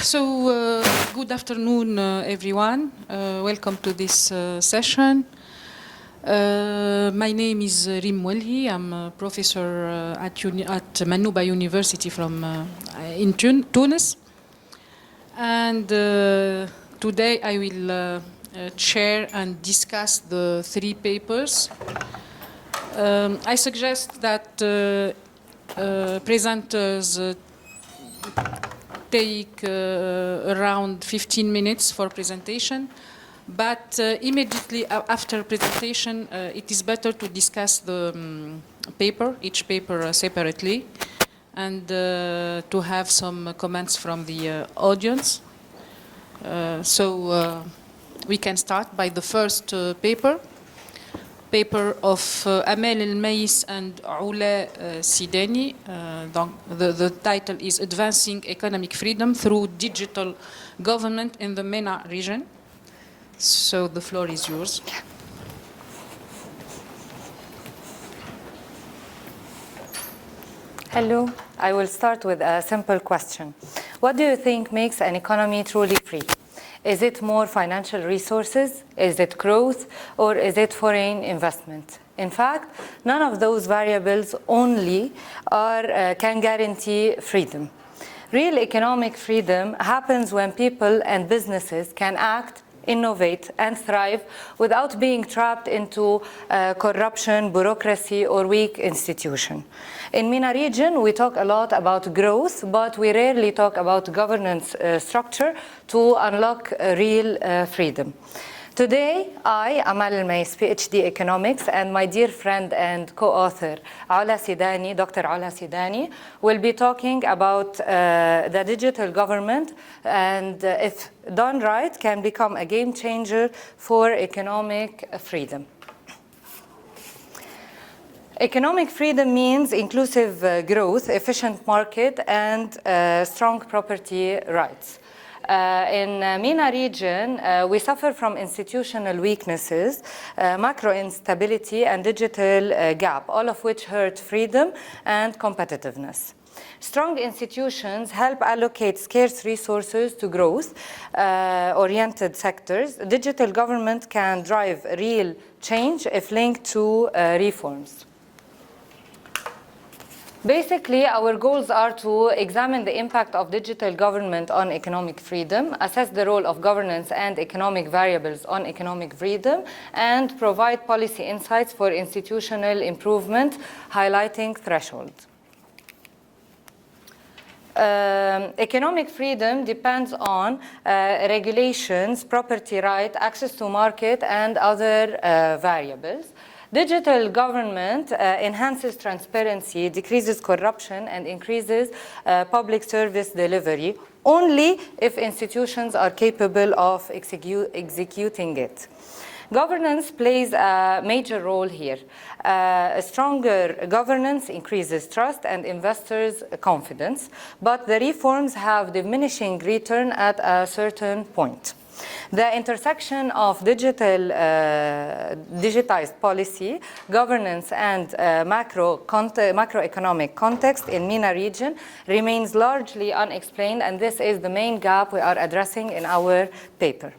Good afternoon, everyone. Welcome to this session. My name is Mouelhi. I'm a professor at Manouba University in Tunis. And today I will chair and discuss the three papers. I suggest that presenters take around 15 minutes for presentation, but immediately after presentation, it is better to discuss the each paper separately, and to have some comments from the audience. We can start by the first paper of Amale El Maiss and Ola Sidani. The title is Advancing Economic Freedom Through Digital Government in the MENA region. So the floor is yours. Hello. I will start with a simple question. What do you think makes an economy truly free? Is it more financial resources? Is it growth? Or is it foreign investment? In fact, none of those variables only can guarantee freedom. Real economic freedom happens when people and businesses can act, innovate, and thrive without being trapped into corruption, bureaucracy, or weak institutions. In MENA region, we talk a lot about growth, but we rarely talk about governance structure to unlock real freedom. Today, I, Amale El Maiss, PhD Economics, and my dear friend and co-author, Ola Sidani, Dr. Ola Sidani, will be talking about the digital government and, if done right, can become a game changer for economic freedom. Economic freedom means inclusive growth, efficient market, and strong property rights. In MENA region, we suffer from institutional weaknesses, macro instability, and digital gap, all of which hurt freedom and competitiveness. Strong institutions help allocate scarce resources to growth-oriented sectors. Digital government can drive real change if linked to reforms. Basically, our goals are to examine the impact of digital government on economic freedom, assess the role of governance and economic variables on economic freedom, and provide policy insights for institutional improvement, highlighting thresholds. Economic freedom depends on regulations, property right, access to market, and other variables. Digital government enhances transparency, decreases corruption, and increases public service delivery only if institutions are capable of executing it. Governance plays a major role here. A stronger governance increases trust and investors' confidence, but the reforms have diminishing return at a certain point. The intersection of digitized policy, governance, and macroeconomic context in MENA region remains largely unexplained, and this is the main gap we are addressing in our paper.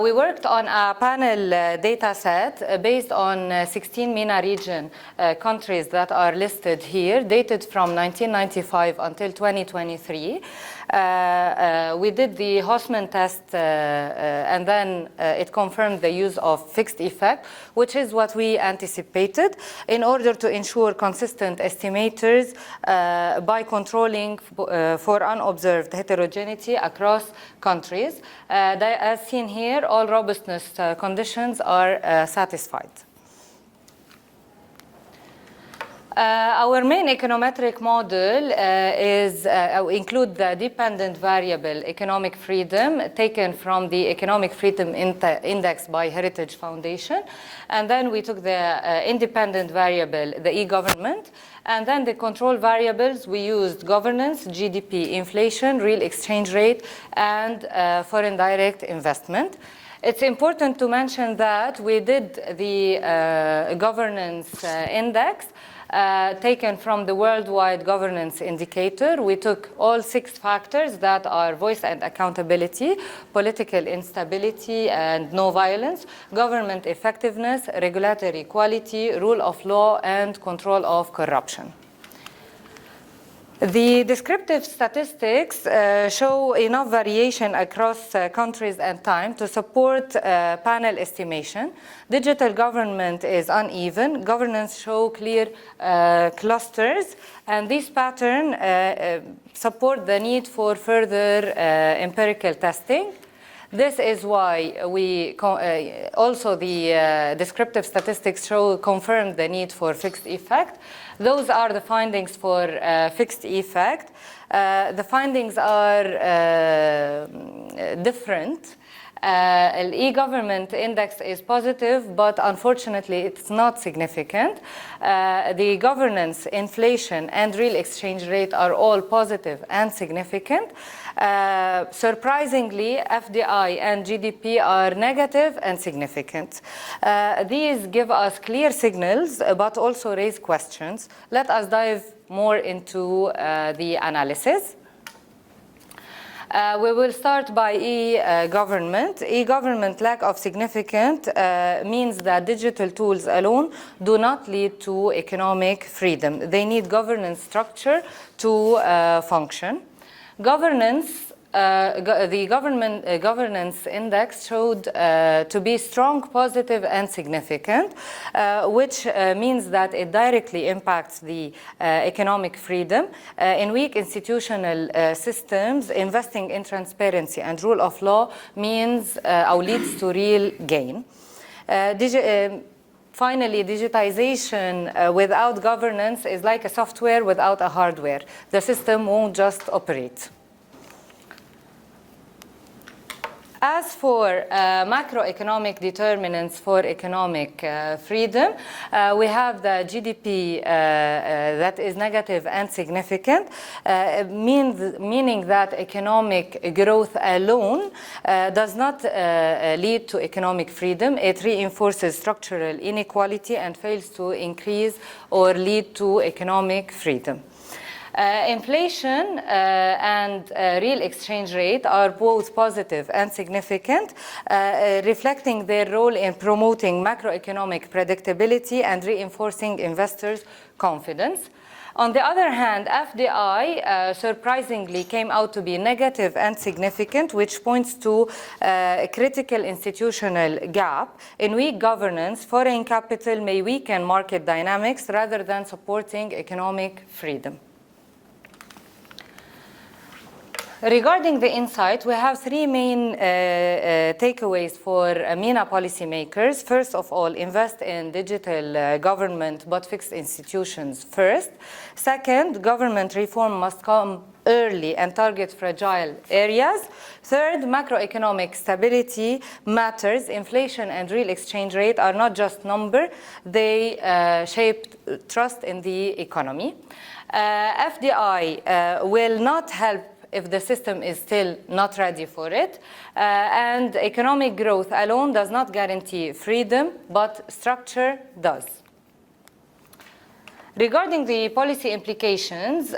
We worked on a panel data set based on 16 MENA region countries that are listed here, dated from 1995 until 2023. We did the Haussmann test, and then it confirmed the use of fixed effect, which is what we anticipated, in order to ensure consistent estimators by controlling for unobserved heterogeneity across countries. As seen here, all robustness conditions are satisfied. Our main econometric model include the dependent variable economic freedom taken from the Economic Freedom Index by Heritage Foundation. And then we took the independent variable, the e-government. And then the control variables, we used governance, GDP, inflation, real exchange rate, and foreign direct investment. It's important to mention that we did the governance index taken from the Worldwide Governance Indicator. We took all 6 factors that are voice and accountability, political instability and no violence, government effectiveness, regulatory quality, rule of law, and control of corruption. The descriptive statistics show enough variation across countries and time to support panel estimation. Digital government is uneven. Governance show clear clusters, and this pattern support the need for further empirical testing. This is why we also the descriptive statistics confirm the need for fixed effect. Those are the findings for fixed effect. The findings are different. E-government index is positive, but unfortunately it's not significant. The governance, inflation, and real exchange rate are all positive and significant. Surprisingly, FDI and GDP are negative and significant. These give us clear signals, but also raise questions. Let us dive more into the analysis. We will start by e-government. E-government lack of significance means that digital tools alone do not lead to economic freedom. They need governance structure to function. Governance, the governance index showed to be strong, positive, and significant, which means that it directly impacts the economic freedom. In weak institutional systems, investing in transparency and rule of law means or leads to real gain. Finally, digitization without governance is like a software without a hardware. The system won't just operate. As for macroeconomic determinants for economic freedom, we have the GDP that is negative and significant, meaning that economic growth alone does not lead to economic freedom. It reinforces structural inequality and fails to increase or lead to economic freedom. Inflation and real exchange rate are both positive and significant, reflecting their role in promoting macroeconomic predictability and reinforcing investors' confidence. On the other hand, FDI surprisingly came out to be negative and significant, which points to a critical institutional gap. In weak governance, foreign capital may weaken market dynamics rather than supporting economic freedom. Regarding the insight, we have 3 main takeaways for MENA policymakers. First of all, invest in digital government but fixed institutions first. Second, government reform must come early and target fragile areas. Third, macroeconomic stability matters. Inflation and real exchange rate are not just number, they shape trust in the economy. FDI will not help if the system is still not ready for it. And economic growth alone does not guarantee freedom, but structure does. Regarding the policy implications,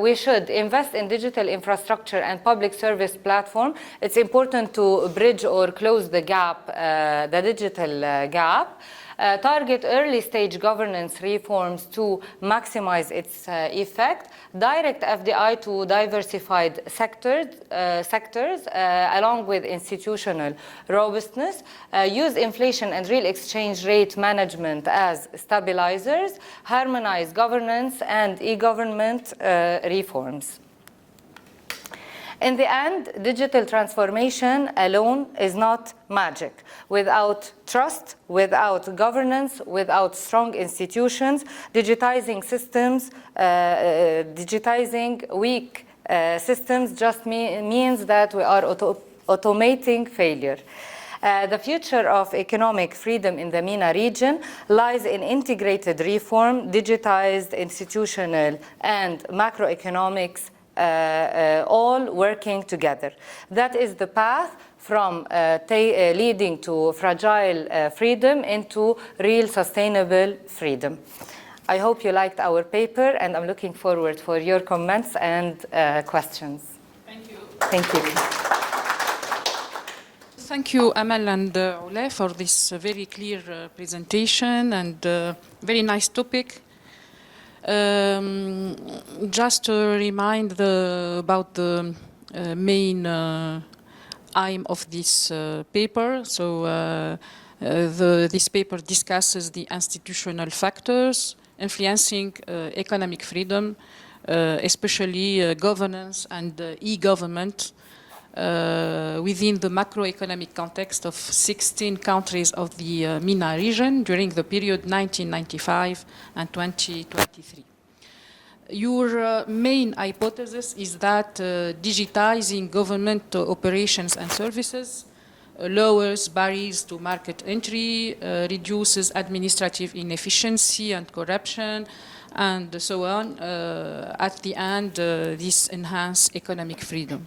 we should invest in digital infrastructure and public service platform. It's important to bridge or close the gap, the digital gap. Target early stage governance reforms to maximize its effect, direct FDI to diversified sectors along with institutional robustness, use inflation and real exchange rate management as stabilizers, harmonize governance and e-government reforms. In the end, digital transformation alone is not magic. Without trust, without governance, without strong institutions, digitizing weak systems just means that we are automating failure. The future of economic freedom in the MENA region lies in integrated reform, digitized institutional and macroeconomics all working together. That is the path from leading to fragile freedom into real sustainable freedom. I hope you liked our paper, and I'm looking forward for your comments and questions. Thank you. Thank you. Thank you, Amale and Ola, for this very clear presentation and very nice topic. Just to remind about the main aim of this paper. So this paper discusses the institutional factors influencing economic freedom, especially governance and e-government within the macroeconomic context of 16 countries of the MENA region during the period 1995 and 2023. Your main hypothesis is that digitizing government operations and services lowers barriers to market entry, reduces administrative inefficiency and corruption, and so on. At the end, this enhances economic freedom.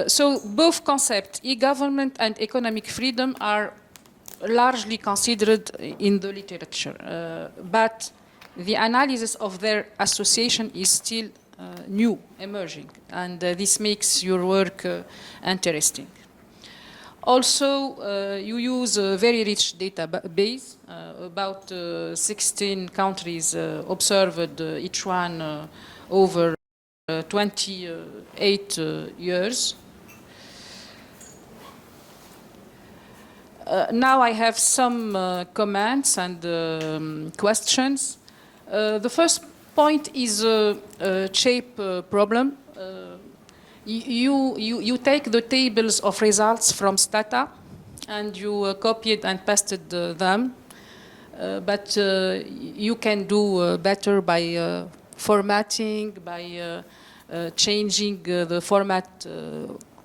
So both concepts, e-government and economic freedom, are largely considered in the literature, but the analysis of their association is still new, emerging, and this makes your work interesting. Also, you use a very rich database, about 16 countries observed, each one over 28 years. Now I have some comments and questions. The first point is a shape problem. You take the tables of results from Stata and you copied and pasted them, but you can do better by formatting, by changing the format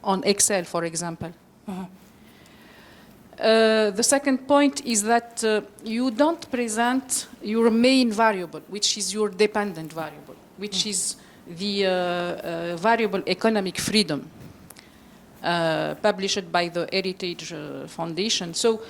on Excel, for example. The second point is that you don't present your main variable, which is your dependent variable, which is the variable economic freedom published by the Heritage Foundation. So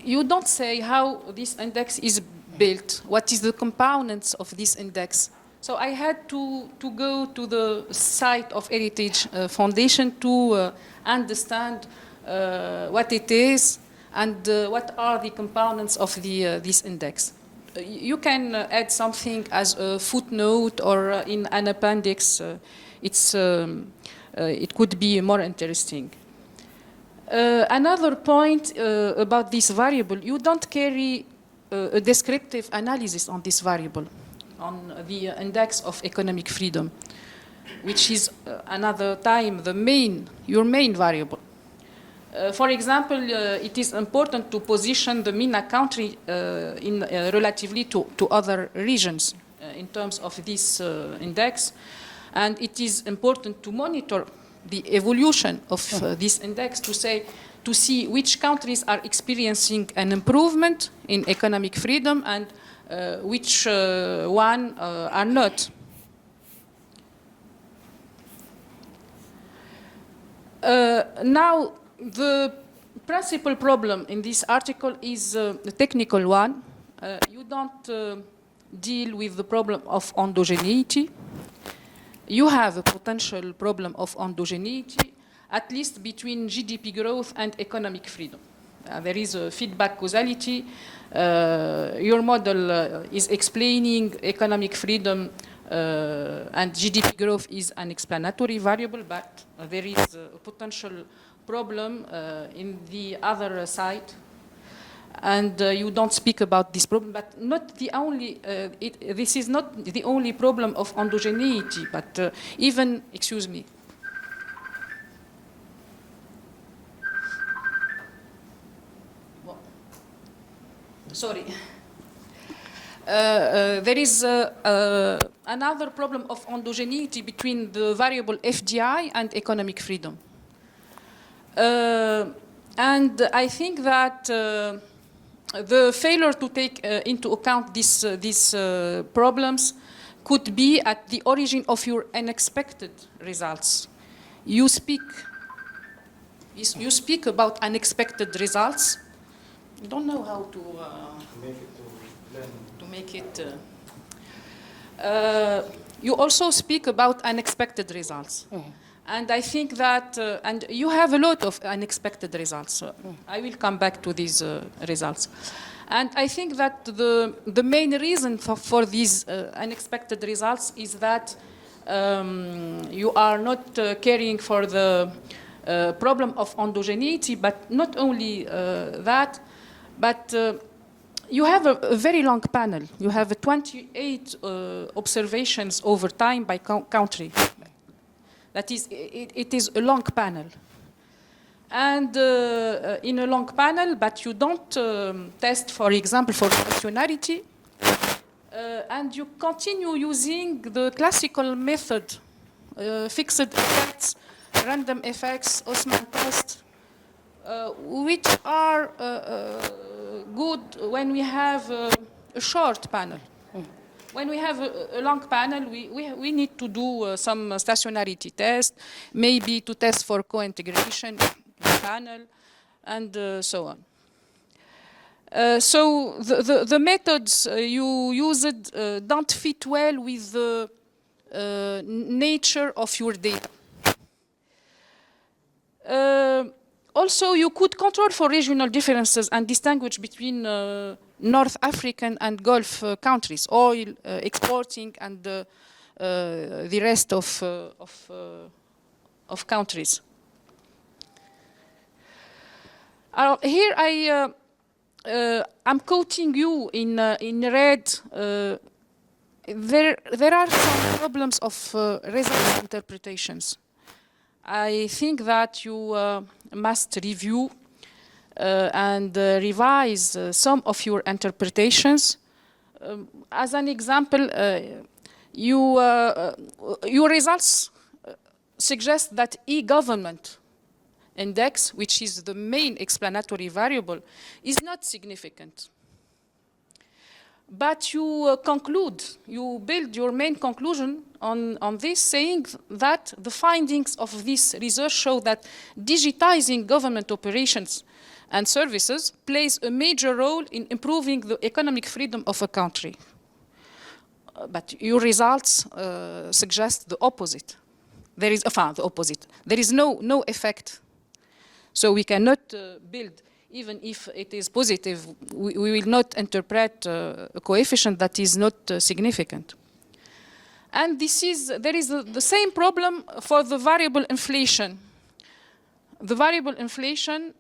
you don't say how this index is built, what is the components of this index. So I had to go to the site of Heritage Foundation to understand what it is and what are the components of this index. You can add something as a footnote or in an appendix. It could be more interesting. Another point about this variable, you don't carry a descriptive analysis on this variable, on the index of economic freedom, which is another time your main variable. For example, it is important to position the MENA country relatively to other regions in terms of this index. And it is important to monitor the evolution of this index to see which countries are experiencing an improvement in economic freedom and which one are not. Now, the principal problem in this article is a technical one. You don't deal with the problem of endogeneity. You have a potential problem of endogeneity, at least between GDP growth and economic freedom. There is a feedback causality. Your model is explaining economic freedom and GDP growth is an explanatory variable, but there is a potential problem in the other side, and you don't speak about this problem, but not the only. This is not the only problem of endogeneity, but even, excuse me. Sorry. There is another problem of endogeneity between the variable FDI and economic freedom. And I think that the failure to take into account these problems could be at the origin of your unexpected results. You speak about unexpected results. I don't know how to... to make it. You also speak about unexpected results. And I think that, and you have a lot of unexpected results. So I will come back to these results. And I think that the main reason for these unexpected results is that you are not caring for the problem of endogeneity, but not only that, but you have a very long panel. You have 28 observations over time by country. That is, it is a long panel. And in a long panel, but you don't test, for example, for proportionality, and you continue using the classical method, fixed effects, random effects, Osman test, which are good when we have a short panel. When we have a long panel, we need to do some stationarity test, maybe to test for co-integration panel, and so on. So the methods you used don't fit well with the nature of your data. Also, you could control for regional differences and distinguish between North African and Gulf countries, oil exporting and the rest of countries. Here I'm quoting you in red. There are some problems of result interpretations. I think that you must review and revise some of your interpretations. As an example, your results suggest that e-government index, which is the main explanatory variable, is not significant. But you conclude, you build your main conclusion on this, saying that the findings of this research show that digitizing government operations and services plays a major role in improving the economic freedom of a country. But your results suggest the opposite. There is, the opposite. There is no effect. So we cannot build, even if it is positive, we will not interpret a coefficient that is not significant. And there is the same problem for the variable inflation. The variable inflation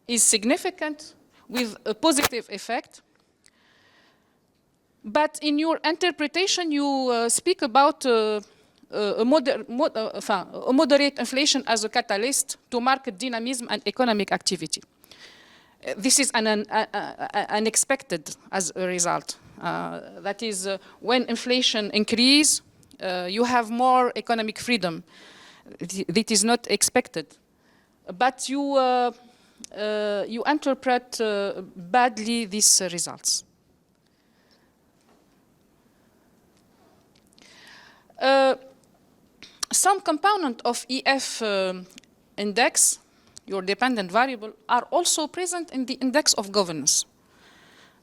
is significant with a positive effect. But in your interpretation, you speak about a moderate inflation as a catalyst to market dynamism and economic activity. This is unexpected as a result. That is, when inflation increases, you have more economic freedom. That is not expected. But you interpret badly these results. Some component of EF index, your dependent variable, are also present in the index of governance.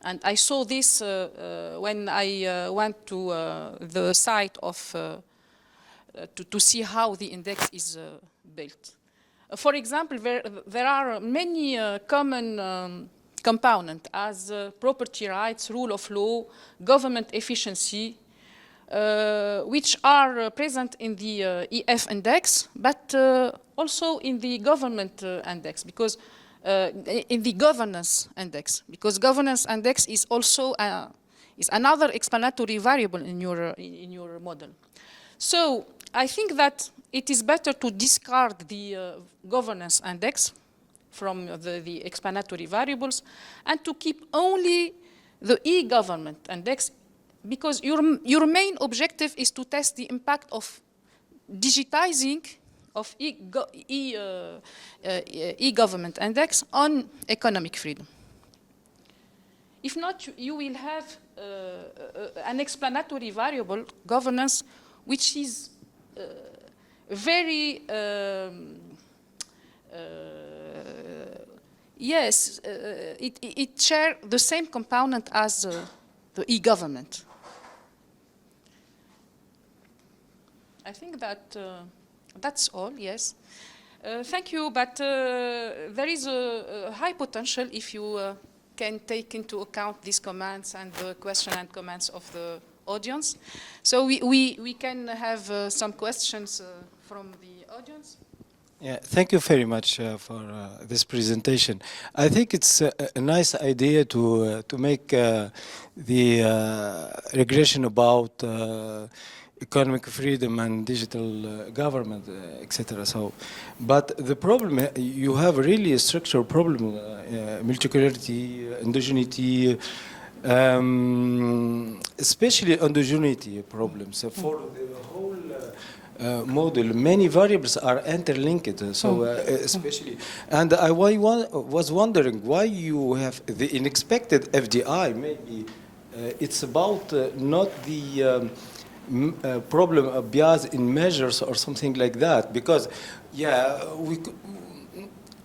And I saw this when I went to the site of to see how the index is built. For example, there are many common components as property rights, rule of law, government efficiency, which are present in the EF index, but also in the government index, because in the governance index, because governance index is also is another explanatory variable in your model. So I think that it is better to discard the governance index from the explanatory variables and to keep only the e-government index, because your main objective is to test the impact of digitizing of e-government index on economic freedom. If not, you will have an explanatory variable, governance, which is very Yes, it shares the same component as the e-government. I think that that's all, yes. Thank you, but there is a high potential if you can take into account these comments and the question and comments of the audience. So we can have some questions from the audience. Yeah, thank you very much for this presentation. I think it's a nice idea to make the regression about economic freedom and digital government, etc. So, but the problem, you have really a structural problem, multicularity, endogeneity, especially endogeneity problems. For the whole model, many variables are interlinked, so especially, and I was wondering why you have the unexpected FDI. Maybe it's about not the problem of bias in measures or something like that, because yeah,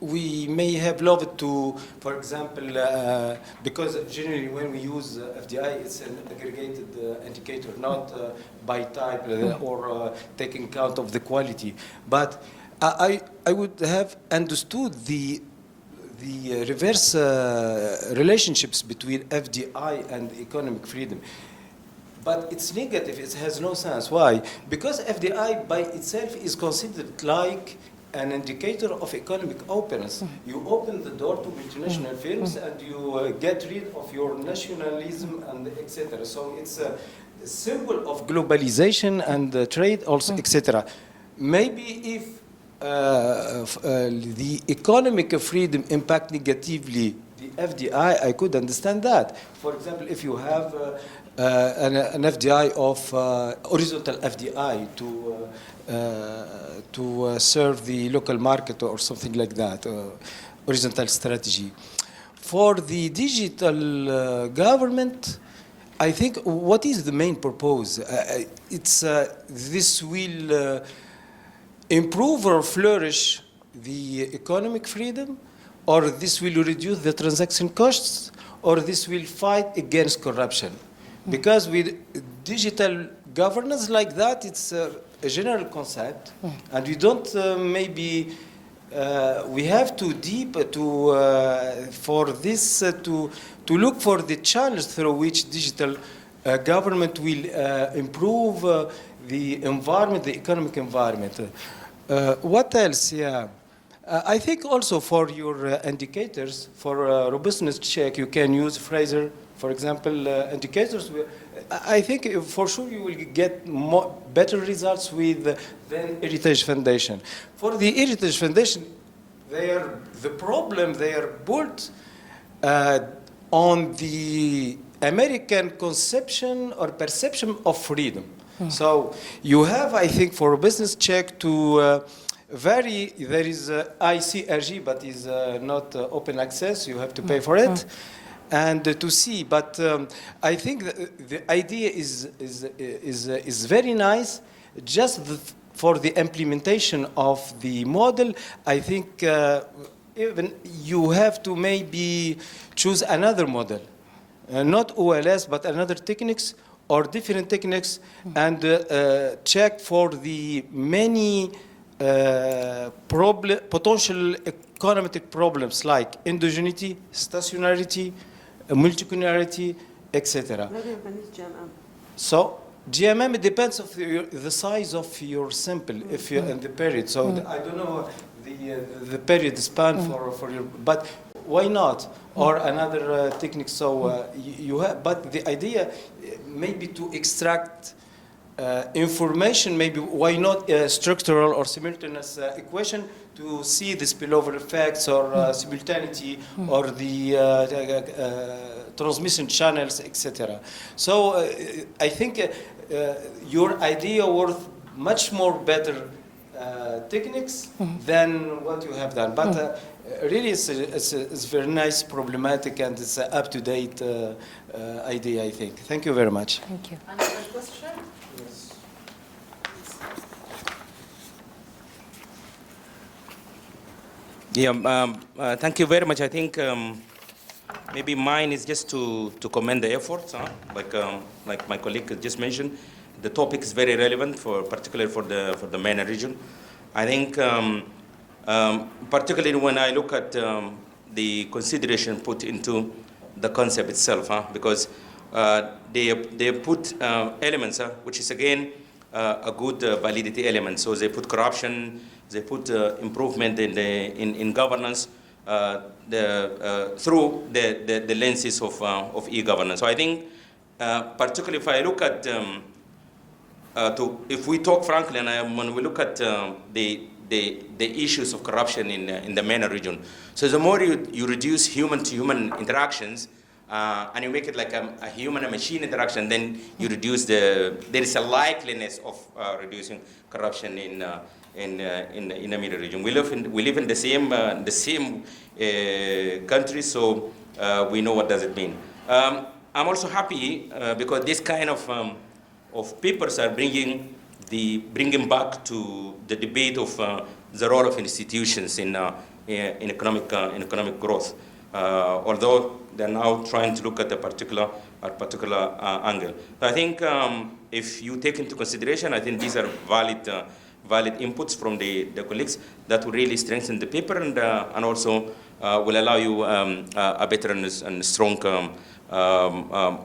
we may have loved to, for example, because generally when we use FDI, it's an aggregated indicator, not by type or taking account of the quality. But I would have understood the reverse relationships between FDI and economic freedom. But it's negative, it has no sense. Why? Because FDI by itself is considered like an indicator of economic openness. You open the door to multinational firms and you get rid of your nationalism and etc. So it's a symbol of globalization and trade also, etc. Maybe if the economic freedom impact negatively the FDI, I could understand that. For example, if you have an FDI of horizontal FDI to serve the local market or something like that, horizontal strategy. For the digital government, I think what is the main purpose? It's this will improve or flourish the economic freedom, or this will reduce the transaction costs, or this will fight against corruption. Because with digital governance like that, it's a general concept, and we don't maybe we have to deep for this to look for the channels through which digital government will improve the environment, the economic environment. What else? Yeah. I think also for your indicators, for robustness check, you can use Fraser, for example, indicators. I think for sure you will get better results with than Heritage Foundation. For the Heritage Foundation, they are built on the American conception or perception of freedom. So you have, I think, for a business check to there is ICRG, but is not open access. You have to pay for it. And to see, but I think the idea is very nice. Just for the implementation of the model, I think even you have to maybe choose another model, not OLS, but another techniques or different techniques, and check for the many potential economic problems like endogeneity, stationarity, multicularity, etc. So GMM depends on the size of your sample, if you and the period. So I don't know the period span for your, but why not? Or another technique. So you have, but the idea maybe to extract information. Maybe why not structural or simultaneous equation to see the spillover effects or simultaneity or the transmission channels, etc. So I think your idea worth much more better techniques than what you have done. But really, it's very nice, problematic, and it's an up-to-date idea, I think. Thank you very much. Thank you. Another question? Yes. Thank you very much. I think maybe mine is just to commend the efforts, like my colleague just mentioned. The topic is very relevant, particularly for the MENA region. I think, particularly when I look at the consideration put into the concept itself, because they put elements, which is again a good validity element. So they put corruption, they put improvement in governance through the lenses of e-governance. So I think, particularly if I look at, if we talk frankly, and when we look at the issues of corruption in the MENA region, so the more you reduce human-to-human interactions, and you make it like a human and machine interaction, then you reduce there is a likeliness of reducing corruption in the MENA region. We live in the same country, so we know what does it mean. I'm also happy because this kind of papers are bringing back to the debate of the role of institutions in economic growth. Although they're now trying to look at a particular angle. So I think if you take into consideration, I think these are valid inputs from the colleagues that will really strengthen the paper and also will allow you a better and strong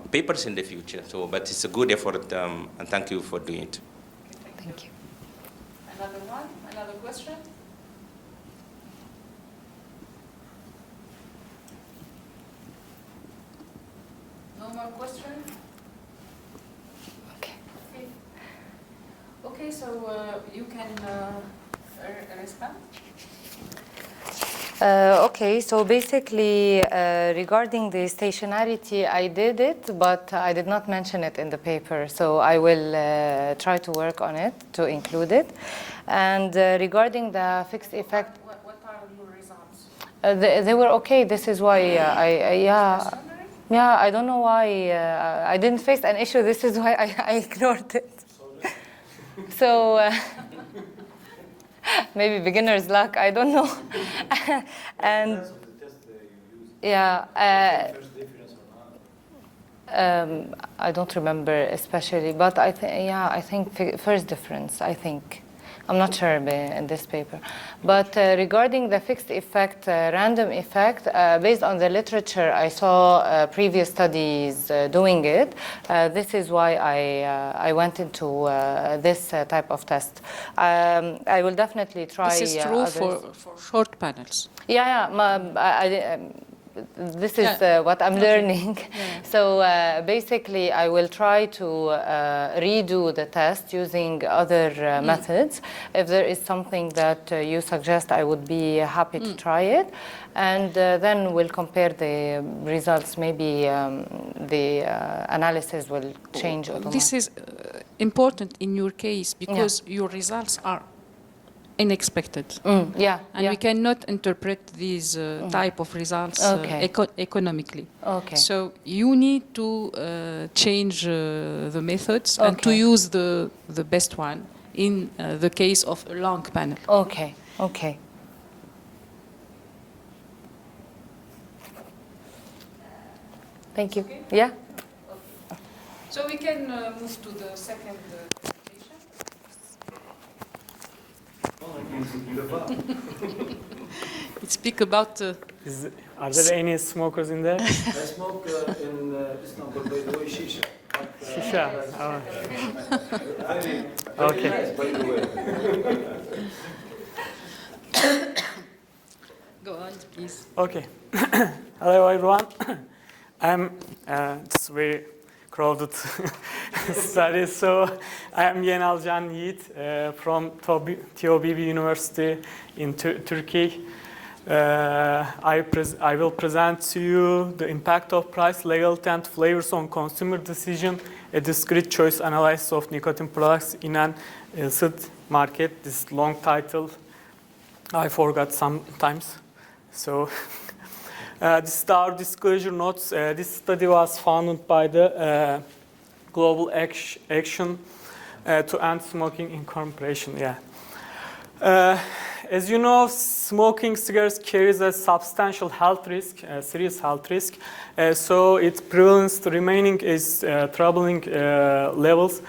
papers in the future. So, but it's a good effort, and thank you for doing it. Thank you. Another one? Another question? No more questions? Okay. Okay, so you can respond. Okay, so basically regarding the stationarity, I did it, but I did not mention it in the paper. So I will try to work on it to include it. And regarding the fixed effect, What are your results? they were okay. This is why I don't know why I didn't face an issue. This is why I ignored it. So maybe beginner's luck, I don't know. And yeah, I don't remember especially, but I think first difference, I think. I'm not sure in this paper. But regarding the fixed effect, random effect, based on the literature, I saw previous studies doing it. This is why I went into this type of test. I will definitely try. This is true for short panels. This is what I'm learning. Yeah. So basically, I will try to redo the test using other methods. If there is something that you suggest, I would be happy to try it. And then we'll compare the results. Maybe the analysis will change automatically. This is important in your case because your results are unexpected. And we cannot interpret these type of results economically. Okay. So you need to change the methods and to use the best one in the case of a long panel. Okay. Okay. Thank you. Okay. Yeah. Okay. So we can move to the second presentation. It speaks about. Are there any smokers in there? I smoke in Istanbul, by the way, shisha. Shisha. Oh. Okay. Go on, please. Okay. Hello, everyone. It's very crowded study. So I am Yenal Yiğit from TOBB University in Turkey. I will present to you the impact of price, legality, and flavors on consumer decision, a discrete choice analysis of nicotine products in an illicit market. This long title, I forgot sometimes. So this is our disclosure notes. This study was funded by the Global Action to End Smoking Incorporation. as you know, smoking cigarettes carries a substantial health risk, a serious health risk. So its prevalence remaining is troubling levels.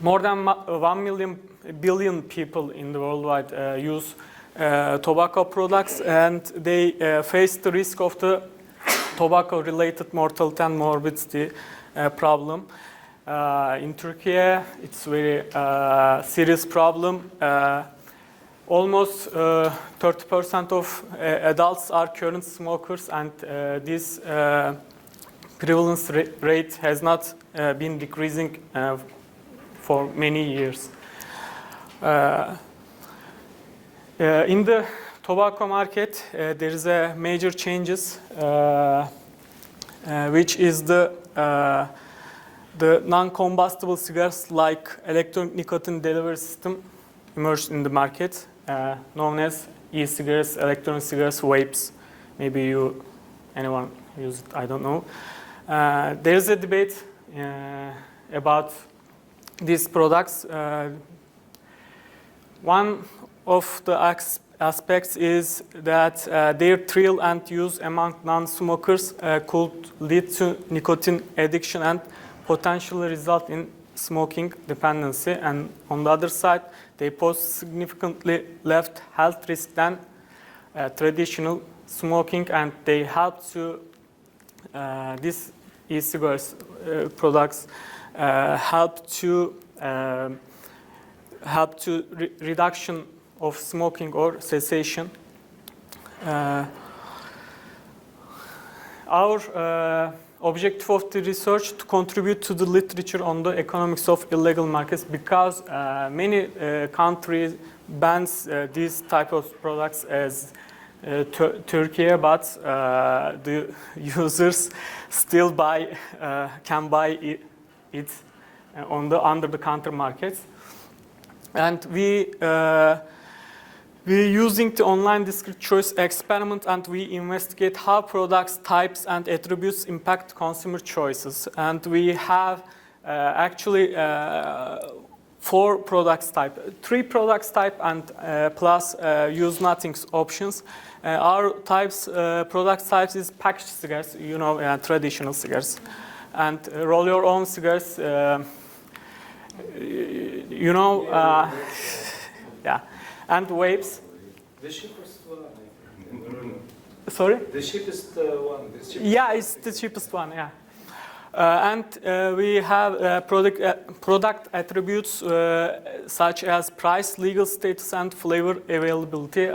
More than 1 billion people in the worldwide use tobacco products, and they face the risk of the tobacco-related mortality and morbidity problem. In Turkey, it's a very serious problem. Almost 30% of adults are current smokers, and this prevalence rate has not been decreasing for many years. In the tobacco market, there is a major changes, which is the non-combustible cigars like electronic nicotine delivery system emerged in the market, known as e-cigarettes, electronic cigars, vapes. Maybe anyone use it, I don't know. There is a debate about these products. One of the aspects is that their thrill and use among non-smokers could lead to nicotine addiction and potentially result in smoking dependency. And on the other side, they pose significantly less health risk than traditional smoking, and they help to these e-cigarettes products help to reduction of smoking or cessation. Our objective of the research to contribute to the literature on the economics of illegal markets, because many countries bans these type of products as Turkey, but the users still can buy it on the under-the-counter markets. And we're using the online discrete choice experiment, and we investigate how products, types, and attributes impact consumer choices. And we have actually 4 products type, 3 products type, and plus use nothing options. Our product types is packaged cigars, you know, traditional cigars, and roll your own cigars, you know, yeah, and vapes. The cheapest one. Sorry? The cheapest one. Yeah, it's the cheapest one. Yeah, and we have product attributes such as price, legal status, and flavor availability.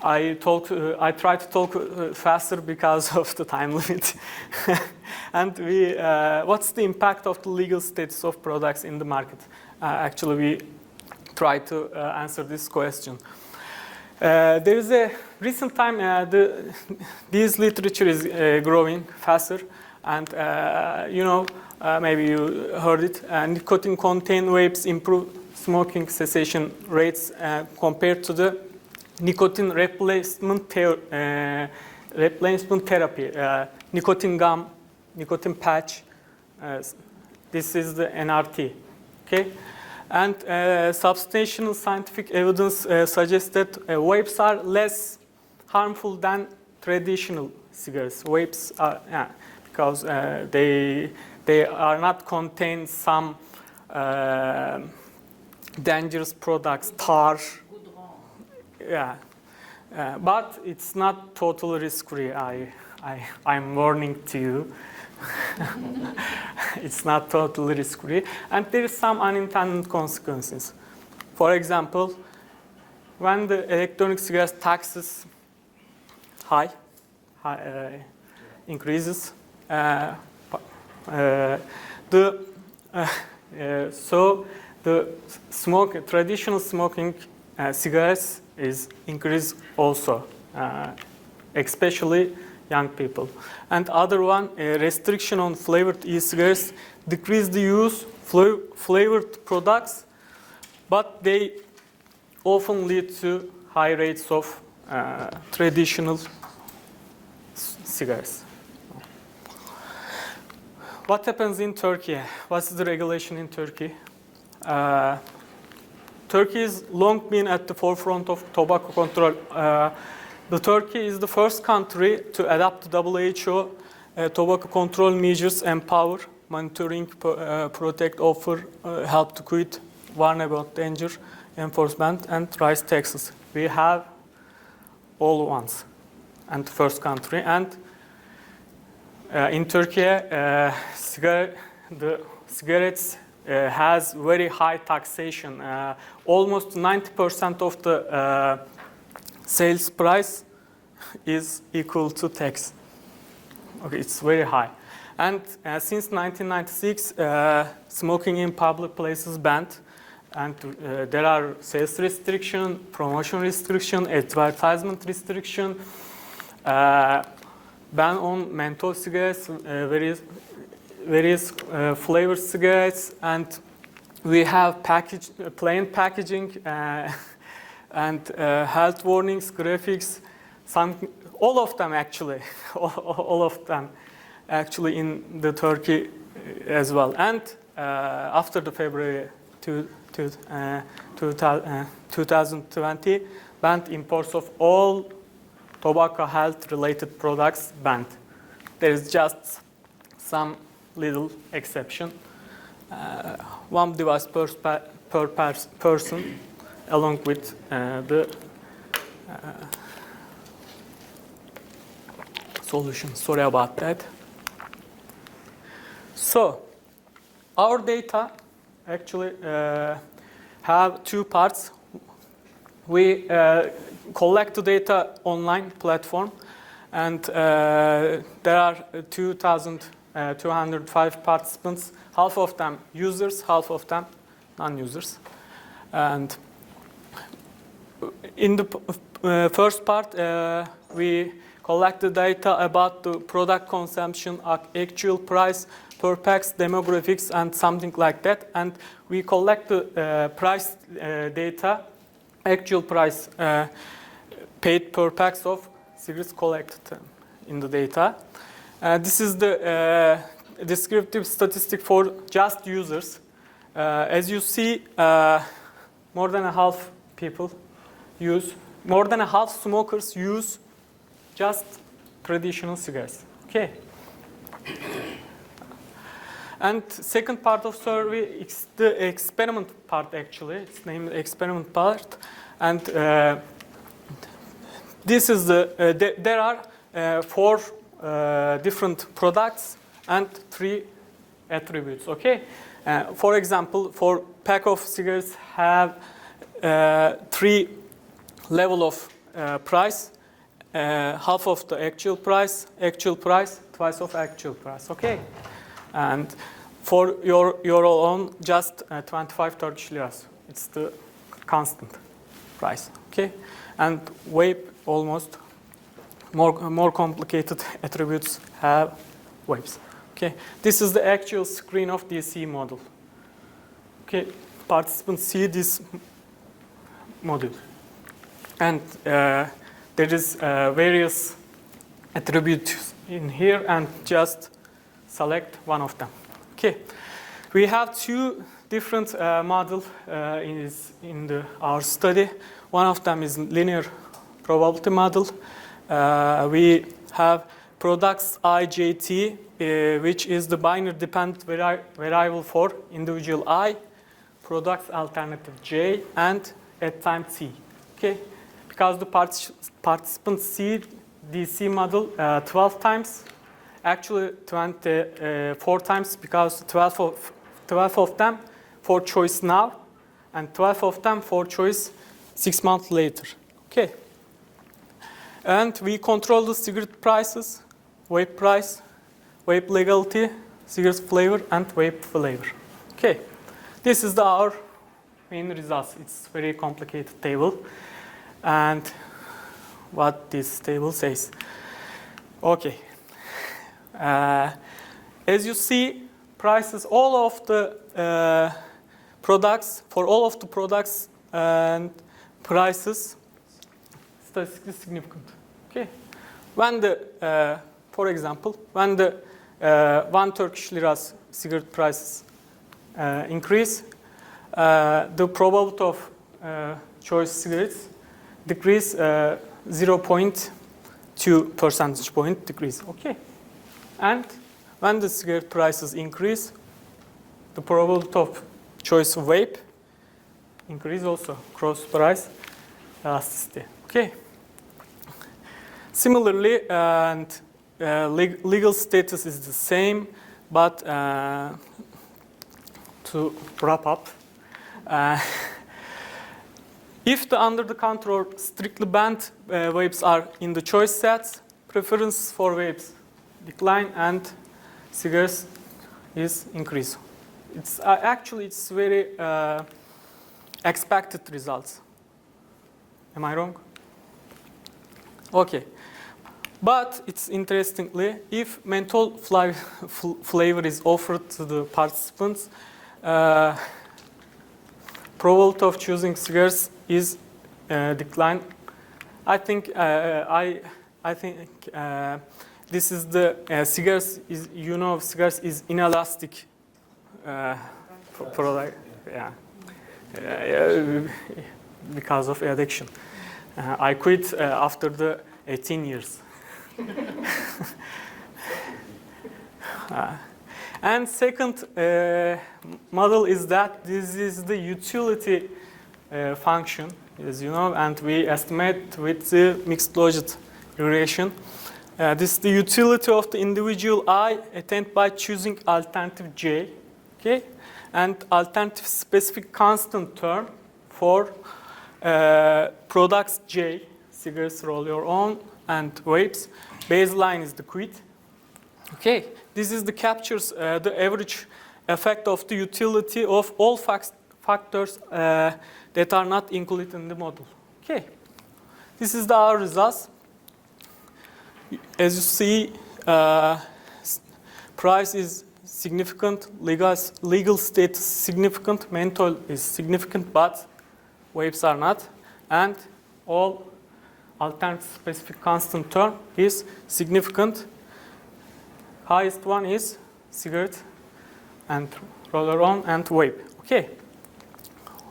I try to talk faster because of the time limit. And what's the impact of the legal status of products in the market? Actually, we try to answer this question. There is a recent time this literature is growing faster, and you know, maybe you heard it. Nicotine-contained vapes improve smoking cessation rates compared to the nicotine replacement therapy, nicotine gum, nicotine patch. This is the NRT. Okay. And substantial scientific evidence suggests that vapes are less harmful than traditional cigars. Vapes are, because they are not contain some dangerous products, tar. Yeah, but it's not totally risk-free. I'm warning to you. It's not totally risk-free, and there is some unintended consequences. For example, when the electronic cigarettes taxes increases, so the traditional smoking cigarettes is increased also, especially young people. And other one, a restriction on flavored e-cigarettes decrease the use flavored products, but they often lead to high rates of traditional cigars. What happens in Turkey? What's the regulation in Turkey? Turkey has long been at the forefront of tobacco control. The Turkey is the first country to adopt the WHO tobacco control measures, empower, monitoring, protect, offer, help to quit, warn about danger, enforcement, and raise taxes. We have all ones, and the first country. And in Turkey, the cigarettes has very high taxation. Almost 90% of the sales price is equal to tax. Okay, it's very high. And since 1996, smoking in public places banned. And there are sales restriction, promotion restriction, advertisement restriction, ban on menthol cigarettes, various flavored cigarettes, and we have plain packaging and health warnings, graphics, all of them actually, all of them actually in the Turkey as well. And after the February 2020, banned imports of all tobacco health-related products banned. There is just some little exception. One device per person, along with the solution. Sorry about that. So, our data actually have two parts. We collect the data online platform, and there are 2,205 participants, half of them users, half of them non-users. And in the first part, we collect the data about the product consumption, actual price, per packs, demographics, and something like that. And we collect the price data, actual price paid per packs of cigarettes collected in the data. This is the descriptive statistic for just users. As you see, more than a half people use, more than a half smokers use just traditional cigarettes. Okay. And second part of survey is the experiment part actually. It's named experiment part. And this is there are 4 different products and 3 attributes, okay? For example, for pack of cigarettes have 3 level of price, half of the actual price, twice of actual price, okay? And for your own, just 25 Turkish liras. It's the constant price, okay? And vape almost more complicated attributes have vapes, okay? This is the actual screen of DC model. Okay, participants see this model, and there is various attributes in here, and just select one of them. Okay, we have 2 different models in our study. One of them is linear probability model. We have products IJT, which is the binary dependent variable for individual I, products alternative J, and at time T. Okay, because the participants see DC model 12 times. Actually 24 times, because 12 of them for choice now, and 12 of them for choice 6 months later. Okay. And we control the cigarette prices, vape price, vape legality, cigarette flavor, and vape flavor. Okay. This is our main results. It's a very complicated table. And what this table says. Okay. As you see, prices, all of the products, for all of the products and prices, statistically significant. Okay. When the, for example, when the 1 Turkish liras cigarette prices increase, the probability of choice cigarettes decrease 0.2 percentage point decrease. Okay, and when the cigarette prices increase, the probability of choice of vape increase also, cross price elasticity. Okay. Similarly, and legal status is the same, but to wrap up, if the under-the-counter or strictly banned vapes are in the choice sets, preference for vapes decline and cigars is increase. It's actually it's very expected results. Am I wrong? Okay. But it's interestingly, if menthol flavor is offered to the participants, probability of choosing cigars is decline. I think this is the cigars is cigars is inelastic product. Yeah. Because of addiction. I quit after the 18 years. And second model is that this is the utility function, as you know, and we estimate with the mixed logit regression. This is the utility of the individual I attained by choosing alternative J, okay, and alternative specific constant term for products J, cigars, roll your own, and vapes. Baseline is the quit. Okay, this is the captures the average effect of the utility of all factors that are not included in the model. Okay, this is our results. As you see, price is significant, legal status significant, menthol is significant, but vapes are not, and all alternative specific constant term is significant. Highest one is cigarette and roller on and vape. Okay.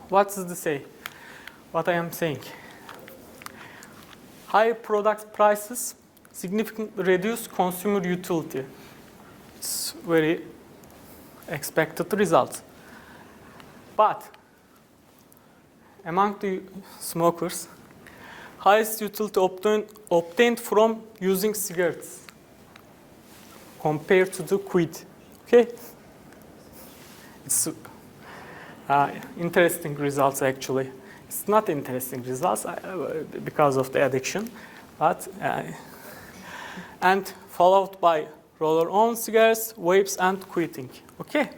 What does this say? What I am saying? High product prices significantly reduce consumer utility. It's very expected result. But among the smokers, highest utility obtained from using cigarettes compared to the quit. Okay, it's interesting results actually. It's not interesting results because of the addiction, but and followed by roller-on cigars, vapes, and quitting. Okay.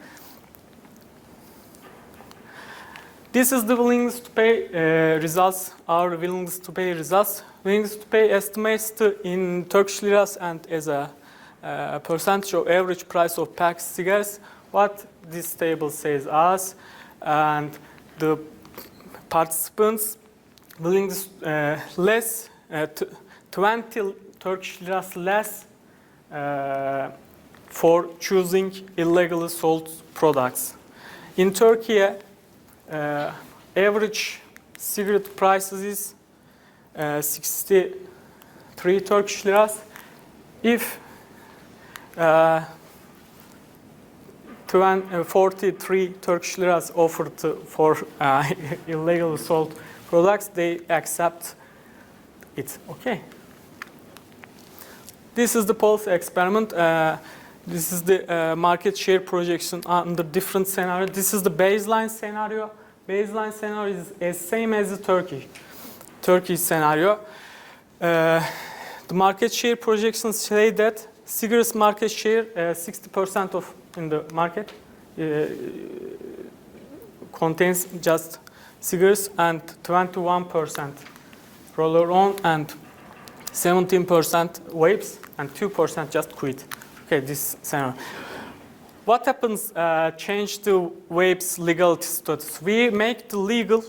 This is the willingness to pay results, our willingness to pay results. Willingness to pay estimates in Turkish liras and as a percentage of average price of packed cigars. What this table says us, and the participants willingness less, 20 Turkish liras less for choosing illegally sold products. In Turkey, average cigarette prices is 63 Turkish liras. If 43 Turkish liras offered for illegally sold products, they accept it. Okay. This is the pulse experiment. This is the market share projection under different scenarios. This is the baseline scenario. Baseline scenario is as same as the Turkey scenario. The market share projections say that cigarettes market share 60% of in the market contains just cigarettes, and 21% roller on, and 17% vapes, and 2% just quit. Okay, this scenario. What happens? Change the vapes legality status. We make the legal,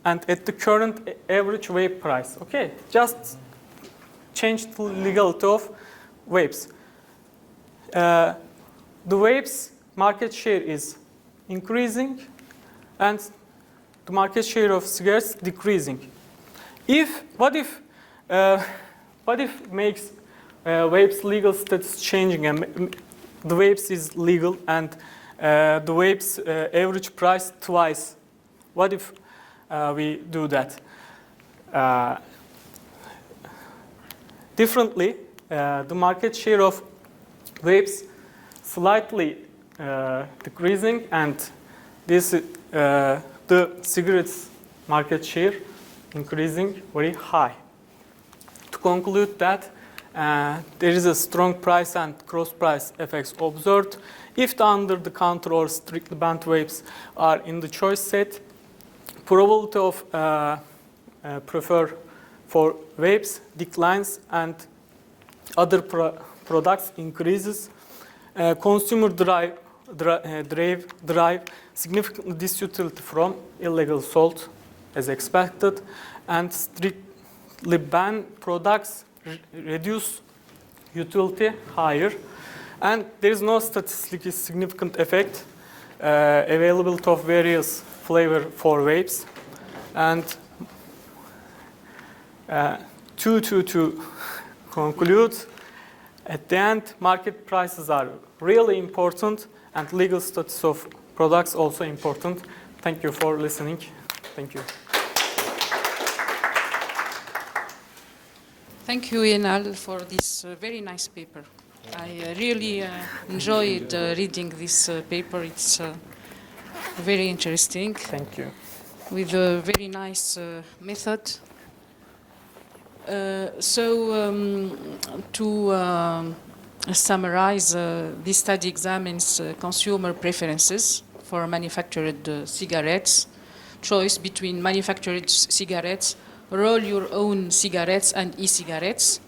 and at the current average vape price. Okay, just change the legality of vapes. The vapes market share is increasing, and the market share of cigarettes decreasing. What if makes vapes legal status changing and the vapes is legal and the vapes average price twice? What if we do that? Differently, the market share of vapes slightly decreasing, and this the cigarettes market share increasing very high. To conclude that there is a strong price and cross price effects observed if the under-the-counter or strictly banned vapes are in the choice set. Probability of prefer for vapes declines and other products increases. Consumer drive significantly disutility from illegal salt as expected, and strictly banned products reduce utility higher, and there is no statistically significant effect availability of various flavor for vapes. And to conclude, at the end, market prices are really important, and legal status of products also important. Thank you for listening. Thank you. Thank you, Yenal, for this very nice paper. I really enjoyed reading this paper. It's very interesting. Thank you. With a very nice method. To summarize, this study examines consumer preferences for manufactured cigarettes, choice between manufactured cigarettes, roll your own cigarettes, and e-cigarettes.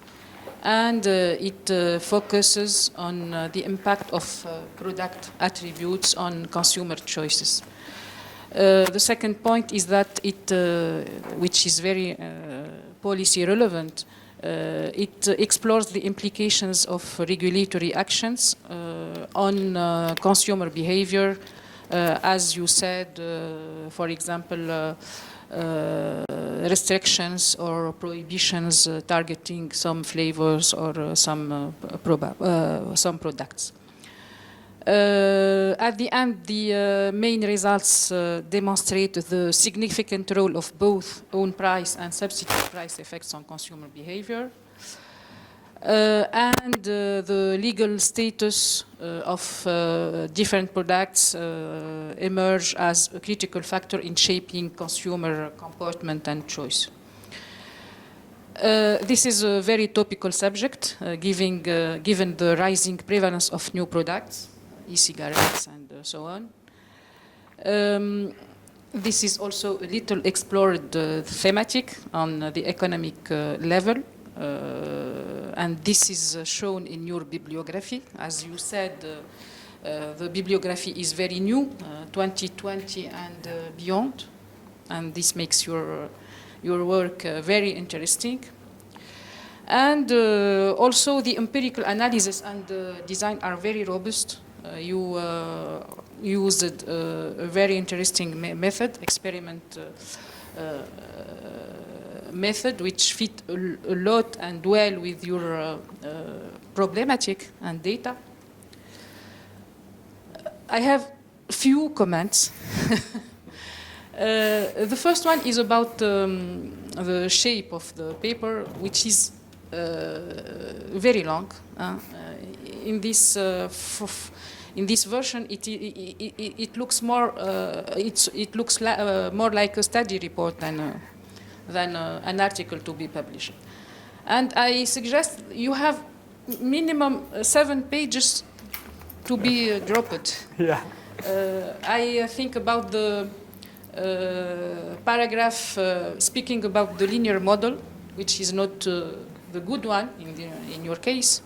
And it focuses on the impact of product attributes on consumer choices. The second point is that it, which is very policy relevant, it explores the implications of regulatory actions on consumer behavior, as you said, for example, restrictions or prohibitions targeting some flavors or some products. At the end, the main results demonstrate the significant role of both own price and substitute price effects on consumer behavior. And the legal status of different products emerge as a critical factor in shaping consumer comportment and choice. This is a very topical subject, given the rising prevalence of new products, e-cigarettes and so on. This is also a little explored thematic on the economic level. And this is shown in your bibliography. As you said, the bibliography is very new, 2020 and beyond. And this makes your work very interesting. And also the empirical analysis and design are very robust. You used a very interesting method, experiment method, which fit a lot and well with your problematic and data. I have few comments. The first one is about the shape of the paper, which is very long. In this version, it looks more more like a study report than an article to be published. And I suggest you have minimum 7 pages to be dropped. Yeah. I think about the paragraph speaking about the linear model, which is not the good one in your case.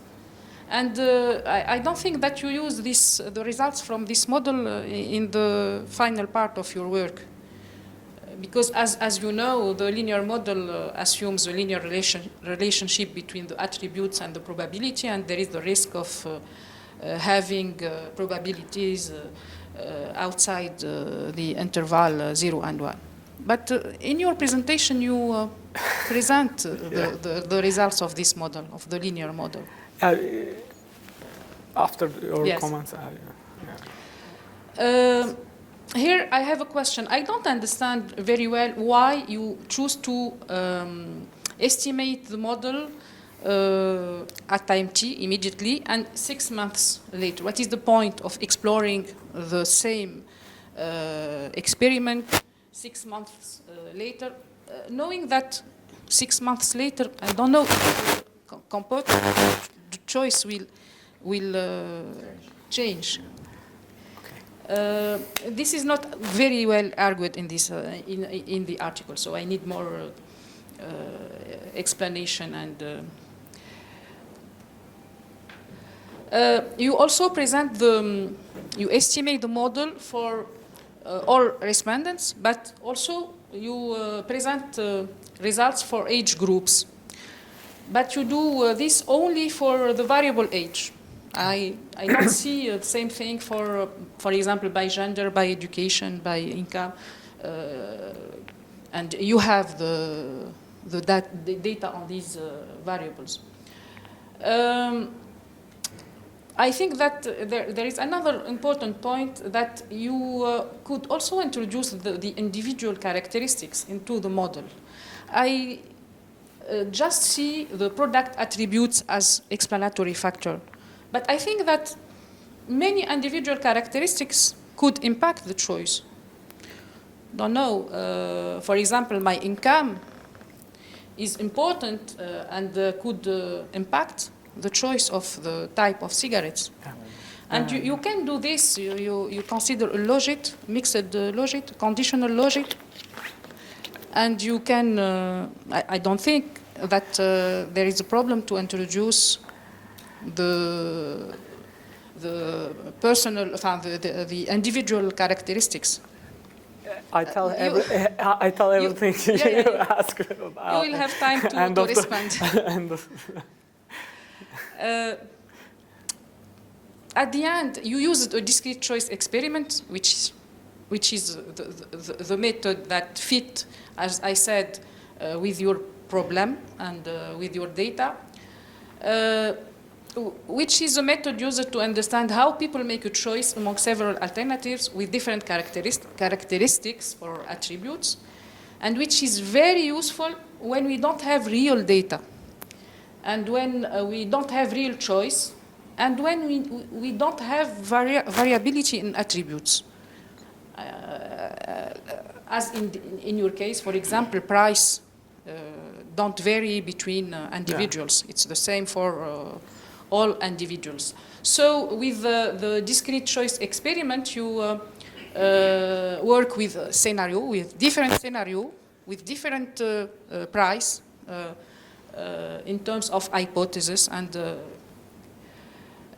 And I don't think that you use the results from this model in the final part of your work. Because as you know, the linear model assumes a linear relationship between the attributes and the probability, and there is the risk of having probabilities outside the interval 0 and 1. But in your presentation, you present the results of this model, of the linear model. After your Yes. comments, Here I have a question. I don't understand very well why you choose to estimate the model at time t immediately and 6 months later. What is the point of exploring the same experiment 6 months later, knowing that 6 months later, I don't know, compared the choice will change. This is not very well argued in this in the article, so I need more explanation. And you also present you estimate the model for all respondents, but also you present results for age groups. But you do this only for the variable age. I don't see the same thing for example, by gender, by education, by income, and you have the data on these variables. I think that there is another important point that you could also introduce the individual characteristics into the model. I just see the product attributes as explanatory factor. But I think that many individual characteristics could impact the choice. Don't know. For example, my income is important and could impact the choice of the type of cigarettes. Yeah. And you can do this. You consider a logit, mixed logit, conditional logit, and you can. I don't think that there is a problem to introduce the personal, the individual characteristics. I tell everything you ask about. You will have time to respond. At the end, you used a discrete choice experiment, which is the method that fit, as I said, with your problem and with your data. Which is a method used to understand how people make a choice among several alternatives with different characteristics or attributes, and which is very useful when we don't have real data, and when we don't have real choice, and when we don't have variability in attributes. As in your case, for example, price don't vary between individuals. Yeah. It's the same for all individuals. So with the discrete choice experiment, you work with a scenario, with different scenario, with different price in terms of hypothesis. And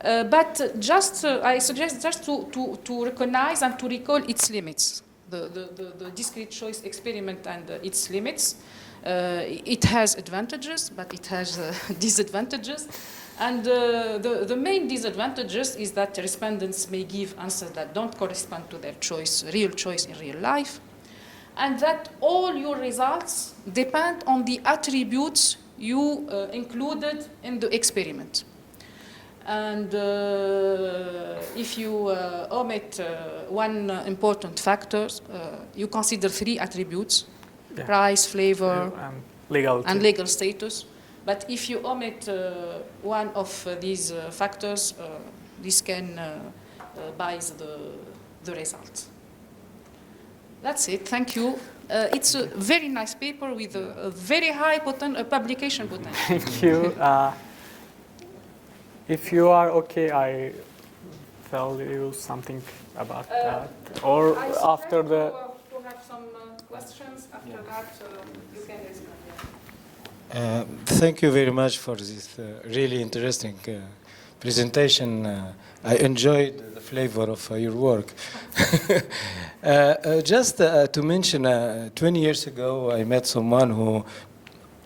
but just I suggest just to recognize and to recall its limits. The discrete choice experiment and its limits. It has advantages, but it has disadvantages. And the main disadvantages is that respondents may give answers that don't correspond to their choice, real choice in real life, and that all your results depend on the attributes you included in the experiment. And if you omit one important factor, you consider 3 attributes: price, flavor, and legal status. But if you omit one of these factors, this can bias the result. That's it. Thank you. It's a very nice paper with a very high publication potential. Thank you. If you are okay, I tell you something about that. Or after the... to have some questions. After that, you can respond. Thank you very much for this really interesting presentation. I enjoyed the flavor of your work. Just to mention, 20 years ago, I met someone who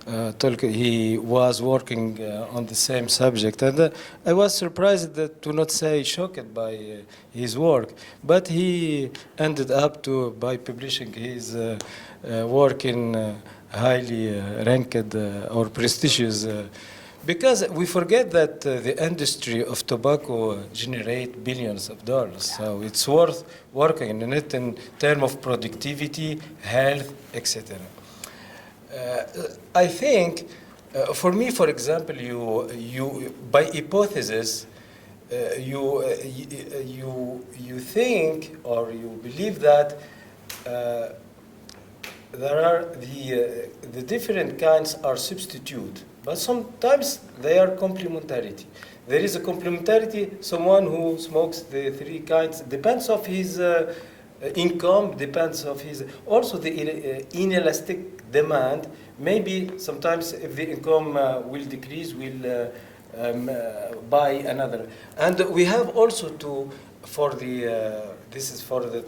he was working on the same subject, and I was surprised to not say shocked by his work, but he ended up by publishing his work in highly ranked or prestigious. Because we forget that the industry of tobacco generates billions of dollars, so it's worth working in it in terms of productivity, health, etc. I think, for me, for example, you by hypothesis, you think or you believe that there are the different kinds are substitute, but sometimes they are complementarity. There is a complementarity. Someone who smokes the three kinds depends of his income, depends of his also the inelastic demand. Maybe sometimes if the income will decrease, we'll buy another. And we have also to for the this is for the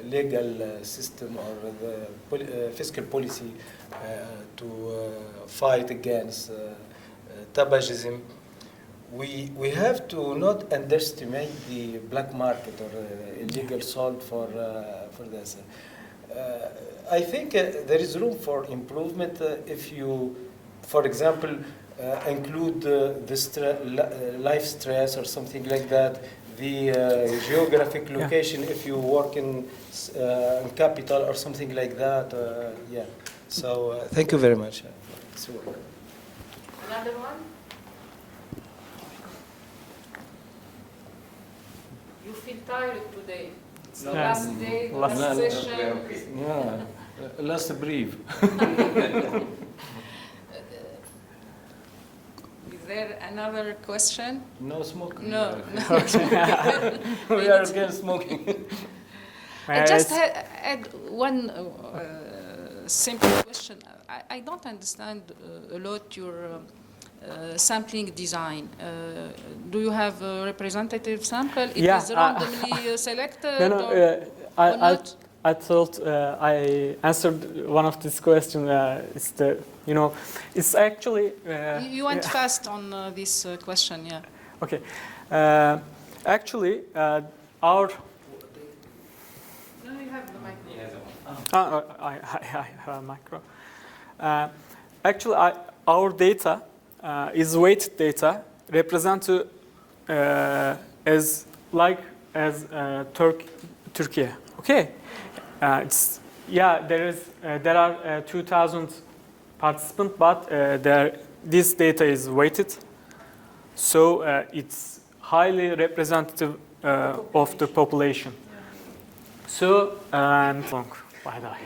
legal system or the fiscal policy to fight against tabagism. We have to not underestimate the black market or illegal sold for this. I think there is room for improvement if you, for example, include the life stress or something like that. The geographic location, if you work in capital or something like that, yeah. So thank you very much. Another one? You feel tired today. It's the last day, the last session. Yeah, last brief. Is there another question? No smoking. No. We are against smoking. I just had one simple question. I don't understand a lot your sampling design. Do you have a representative sample? It is randomly selected? I thought I answered one of these questions. It's the, it's actually. You went fast on this question, yeah. Okay. Actually, our. No, you have the microphone. I have a micro. Actually, our data is weighted data represented as Turkey. Okay. There are 2,000 participants, but this data is weighted, so it's highly representative of the population. So and by the way,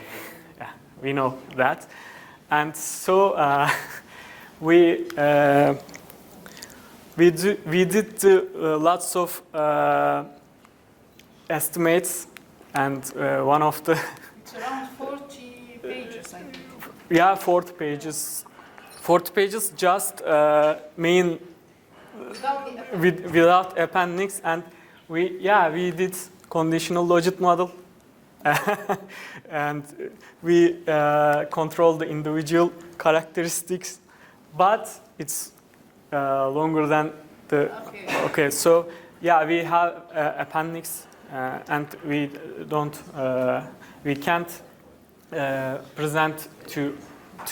yeah, we know that, and so we did lots of estimates. And one of the... It's around 40 pages, I think. Yeah, 40 pages. 40 pages, just main... Without appendix. And we did conditional logit model. And we control the individual characteristics. But it's longer than the... Okay, so yeah, we have appendix. And we can't present to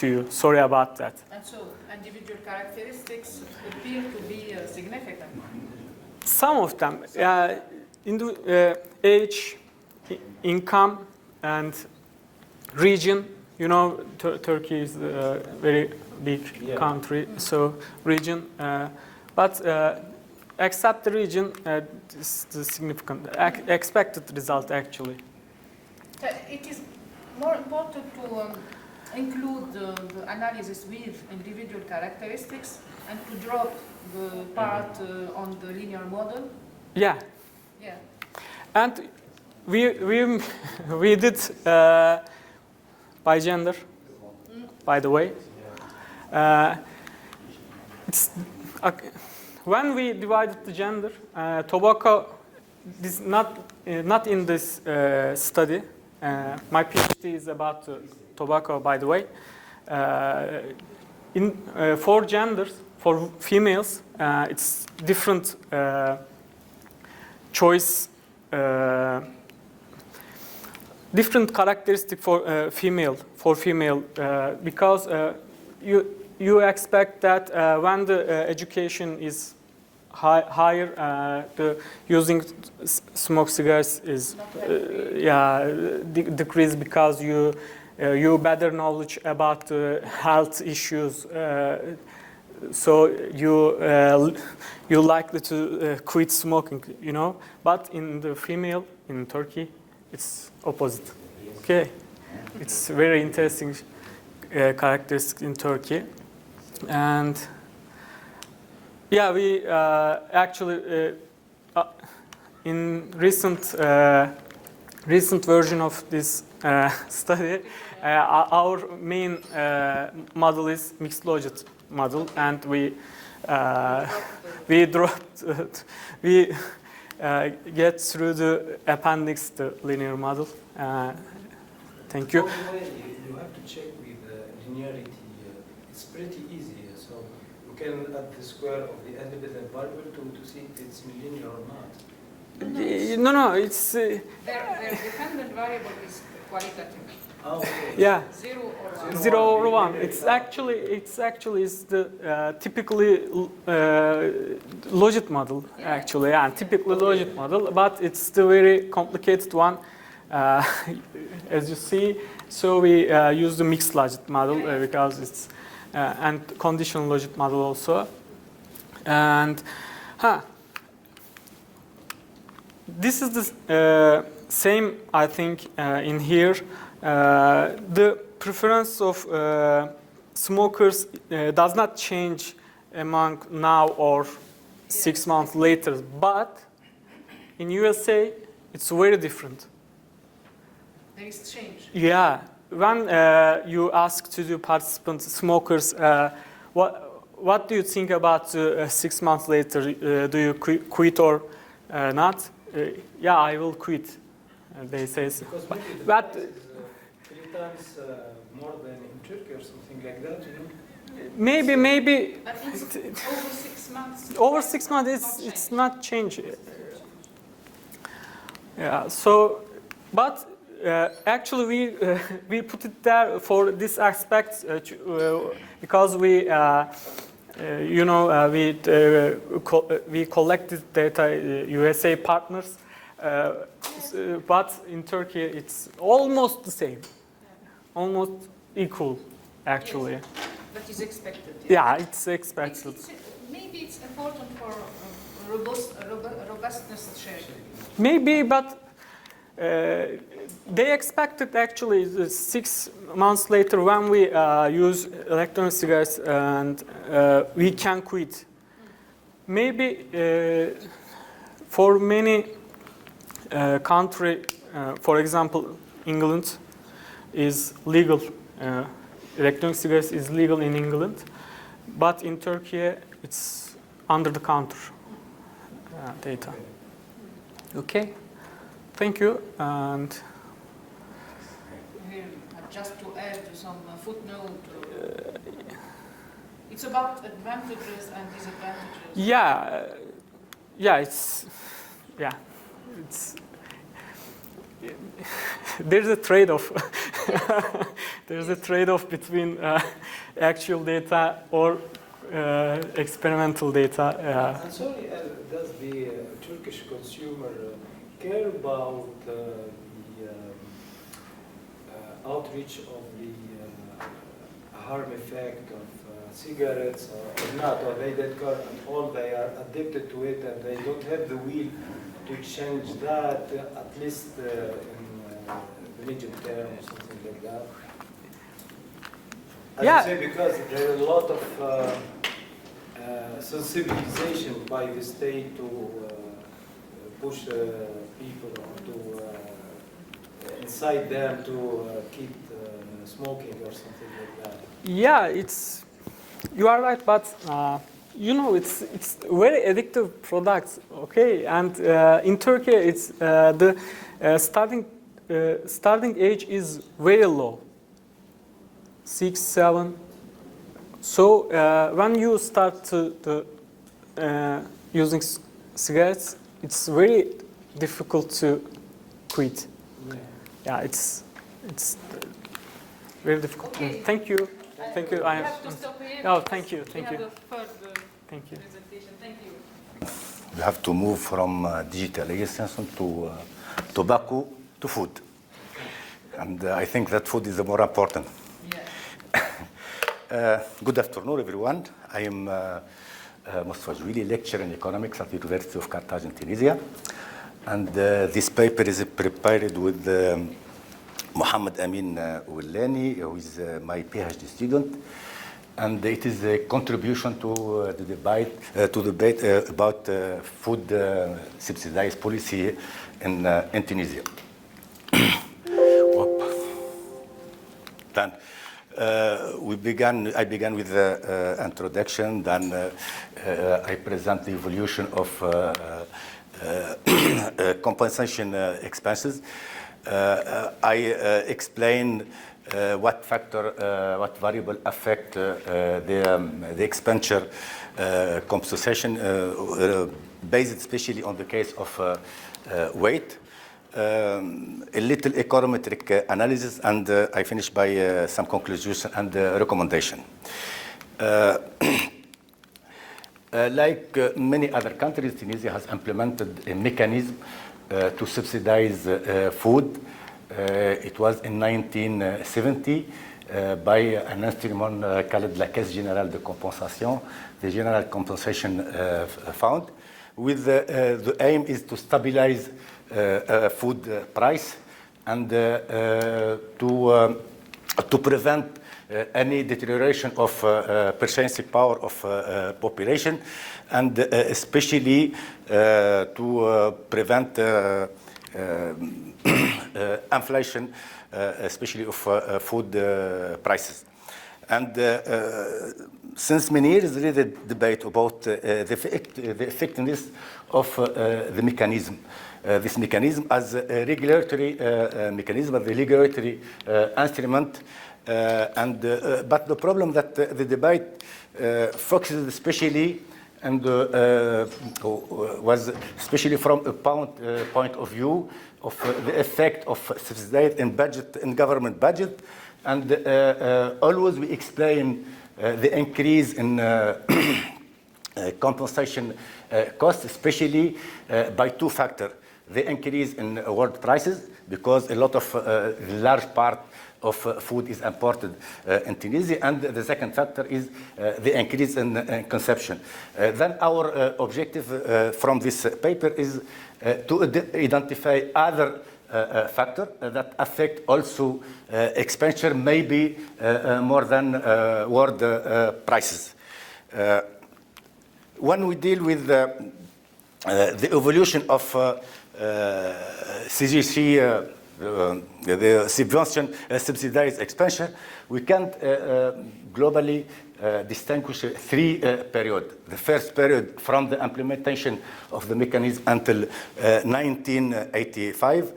you. Sorry about that. And so individual characteristics appear to be significant. Some of them, age, income, and region. Turkey is a very big country, so region. Except the region, is the significant expected result actually. It is more important to include the analysis with individual characteristics and to drop the part on the linear model. Yeah. Yeah. And we did by gender. By the way, it's. When we divided the gender, tobacco is not in this study. My PhD is about tobacco, by the way. for genders, for females, it's different choice, different characteristic for female, because you expect that when the education is higher, the using smoke cigarettes is decreased because you better knowledge about health issues, so you likely to quit smoking, you know. But in the female in Turkey, it's opposite. Okay, it's very interesting characteristic in Turkey, and yeah, we actually in recent version of this study, our main model is mixed logit model, and we get through the appendix the linear model. Thank you. By the way, you have to check with linearity. It's pretty easy. So you can add the square of the independent variable to see if it's linear or not. No, it's Their dependent variable is qualitative. Oh, okay. yeah. 0 or 1. 0 or 1. It's actually is the typically logit model, actually, and typically logit model, but it's the very complicated one, as you see. So we use the mixed logit model because it's and conditional logit model also, and this is the same, I think, in here. The preference of smokers does not change among now or 6 months later, but in USA it's very different. There is change. Yeah, when you ask to the participants, smokers, what do you think about 6 months later? Do you quit or not? Yeah, I will quit. They say. Because But 3 times more than in Turkey or something like that, you know? maybe But it's over 6 months. over 6 months it's not change. Yeah. So, but actually we put it there for this aspect because we we collected data USA partners, but in Turkey it's almost the same, almost equal, actually. Yes, but it's expected. Yeah, it's expected. Maybe it's important for robustness check. Maybe, but they expected actually 6 months later when we use electronic cigarettes and we can quit. Maybe for many country, for example, England is legal. Electronic cigarettes is legal in England, but in Turkey it's under the counter data. Okay. Thank you. And just to add some footnote, it's about advantages and disadvantages. It's there's a trade-off. There's a trade-off between actual data or experimental data. I'm sorry, does the Turkish consumer care about the outreach of the harm effect of cigarettes or not? Or they don't care at all, they are addicted to it and they don't have the will to change that, at least in the medium term or something like that? As you say, because there are a lot of sensibilization by the state to push people or to incite them to keep smoking or something like that. Yeah, you are right, but it's very addictive products. Okay, and in Turkey, it's the starting age is very low, 6, 7. So when you start using cigarettes, it's very difficult to quit. Yeah, it's very difficult. Okay. Thank you. Thank you. I have to stop here. Oh, thank you. Thank We you. have a further Thank you. presentation. Thank you. We have to move from digitalization to tobacco to food. And I think that food is the more important. Good afternoon, everyone. I am Mustapha Jouili, lecturer in economics at the University of Carthage in Tunisia. And this paper is prepared with Mohamed Amine Welleni, who is my PhD student. And it is a contribution to the debate about food subsidized policy in Tunisia. Then I began with the introduction. Then I present the evolution of compensation expenses. I explain what variable affect the expenditure compensation, based especially on the case of weight. A little econometric analysis, and I finish by some conclusions and recommendation. Like many other countries, Tunisia has implemented a mechanism to subsidize food. It was in 1970 by an instrument called la Caisse Générale de Compensation, the General Compensation Fund, with the aim is to stabilize food price and to prevent any deterioration of purchasing power of population, and especially to prevent inflation, especially of food prices. And since many years, there is a debate about the effectiveness of the mechanism. This mechanism as a regulatory mechanism, as a regulatory instrument. But the problem that the debate focuses especially and was especially from a point of view of the effect of subsidized in government budget, and always we explain the increase in compensation costs, especially by two factors: the increase in world prices, because a lot of large part of food is imported in Tunisia, and the second factor is the increase in consumption. Then our objective from this paper is to identify other factors that affect also expenditure, maybe more than world prices. When we deal with the evolution of CGC, the subvention subsidized expenditure, we can globally distinguish three periods. The first period from the implementation of the mechanism until 1985.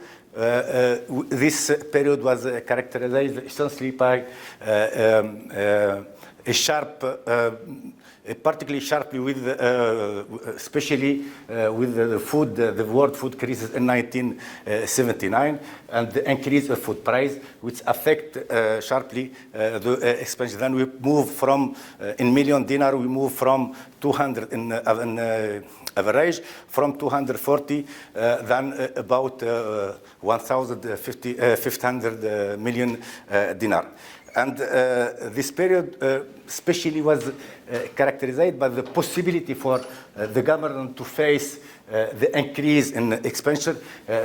This period was characterized essentially by a sharp, particularly sharply with, especially with the food, the world food crisis in 1979, and the increase of food price, which affect sharply the expenditure. Then we move from, in million dinar, we move from 200 in average, from 240, then about 1,500 million dinar. And this period especially was characterized by the possibility for the government to face the increase in expenditure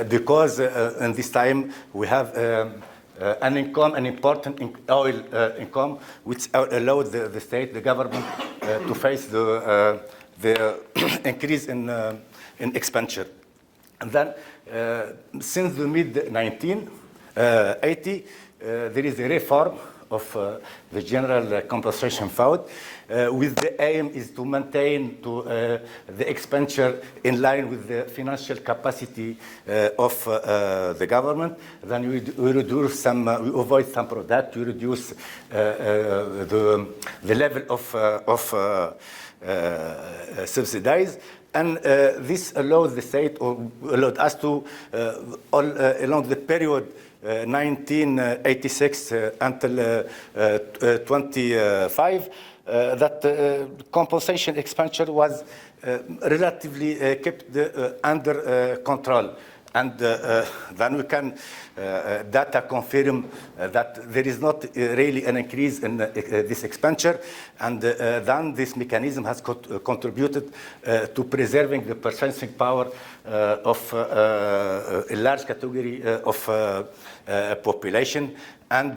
because in this time we have an income, an important oil income, which allowed the state, the government, to face the increase in expenditure. And then since the mid-1980, there is a reform of the general compensation fund, with the aim is to maintain the expenditure in line with the financial capacity of the government. Then we reduce some, we avoid some product, we reduce the level of subsidies. And this allows the state, or allowed us to, along the period 1986 until 25, that compensation expenditure was relatively kept under control. And then we can data confirm that there is not really an increase in this expenditure, and then this mechanism has contributed to preserving the purchasing power of a large category of population, and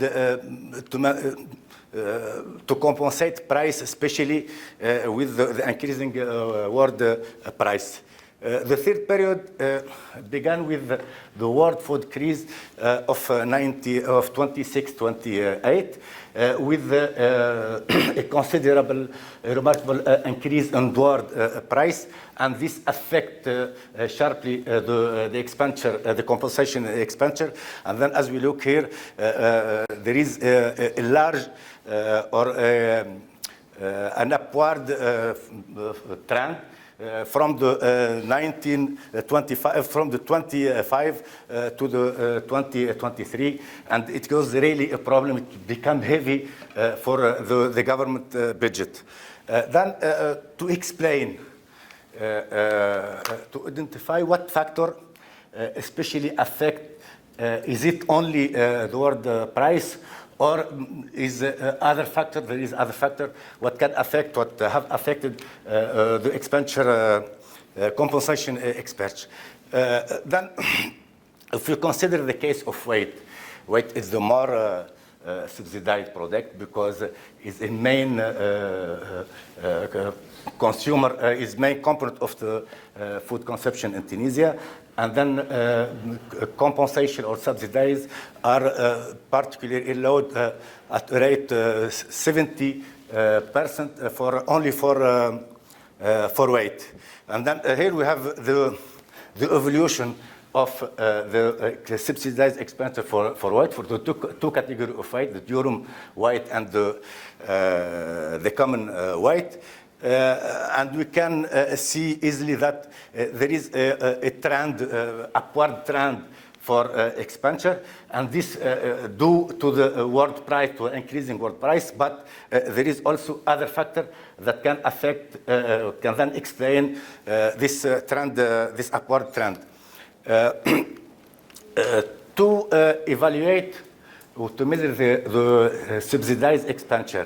to compensate price, especially with the increasing world price. The third period began with the world food crisis of 26-28, with a considerable, remarkable increase in world price, and this affect sharply the expenditure, the compensation expenditure. And then, as we look here, there is a large or an upward trend. From the 1925, from the 25 to the 2023, and it was really a problem. It became heavy for the government budget. Then to explain, to identify what factor especially affect, is it only the world price, or is other factor? There is other factor what can affect, what have affected the expenditure, compensation expenditure. Then, if you consider the case of wheat is the more subsidized product because it's a main consumer, is main component of the food consumption in Tunisia. And then compensation or subsidies are particularly allowed at a rate 70% for only for wheat. And then here we have the evolution of the subsidized expenditure for wheat, for the two categories of wheat, the durum wheat and the common wheat. And we can see easily that there is a trend, upward trend for expenditure, and this due to the world price, to increasing world price, but there is also other factor that can affect, can then explain this trend, this upward trend. To evaluate or to measure the subsidized expenditure,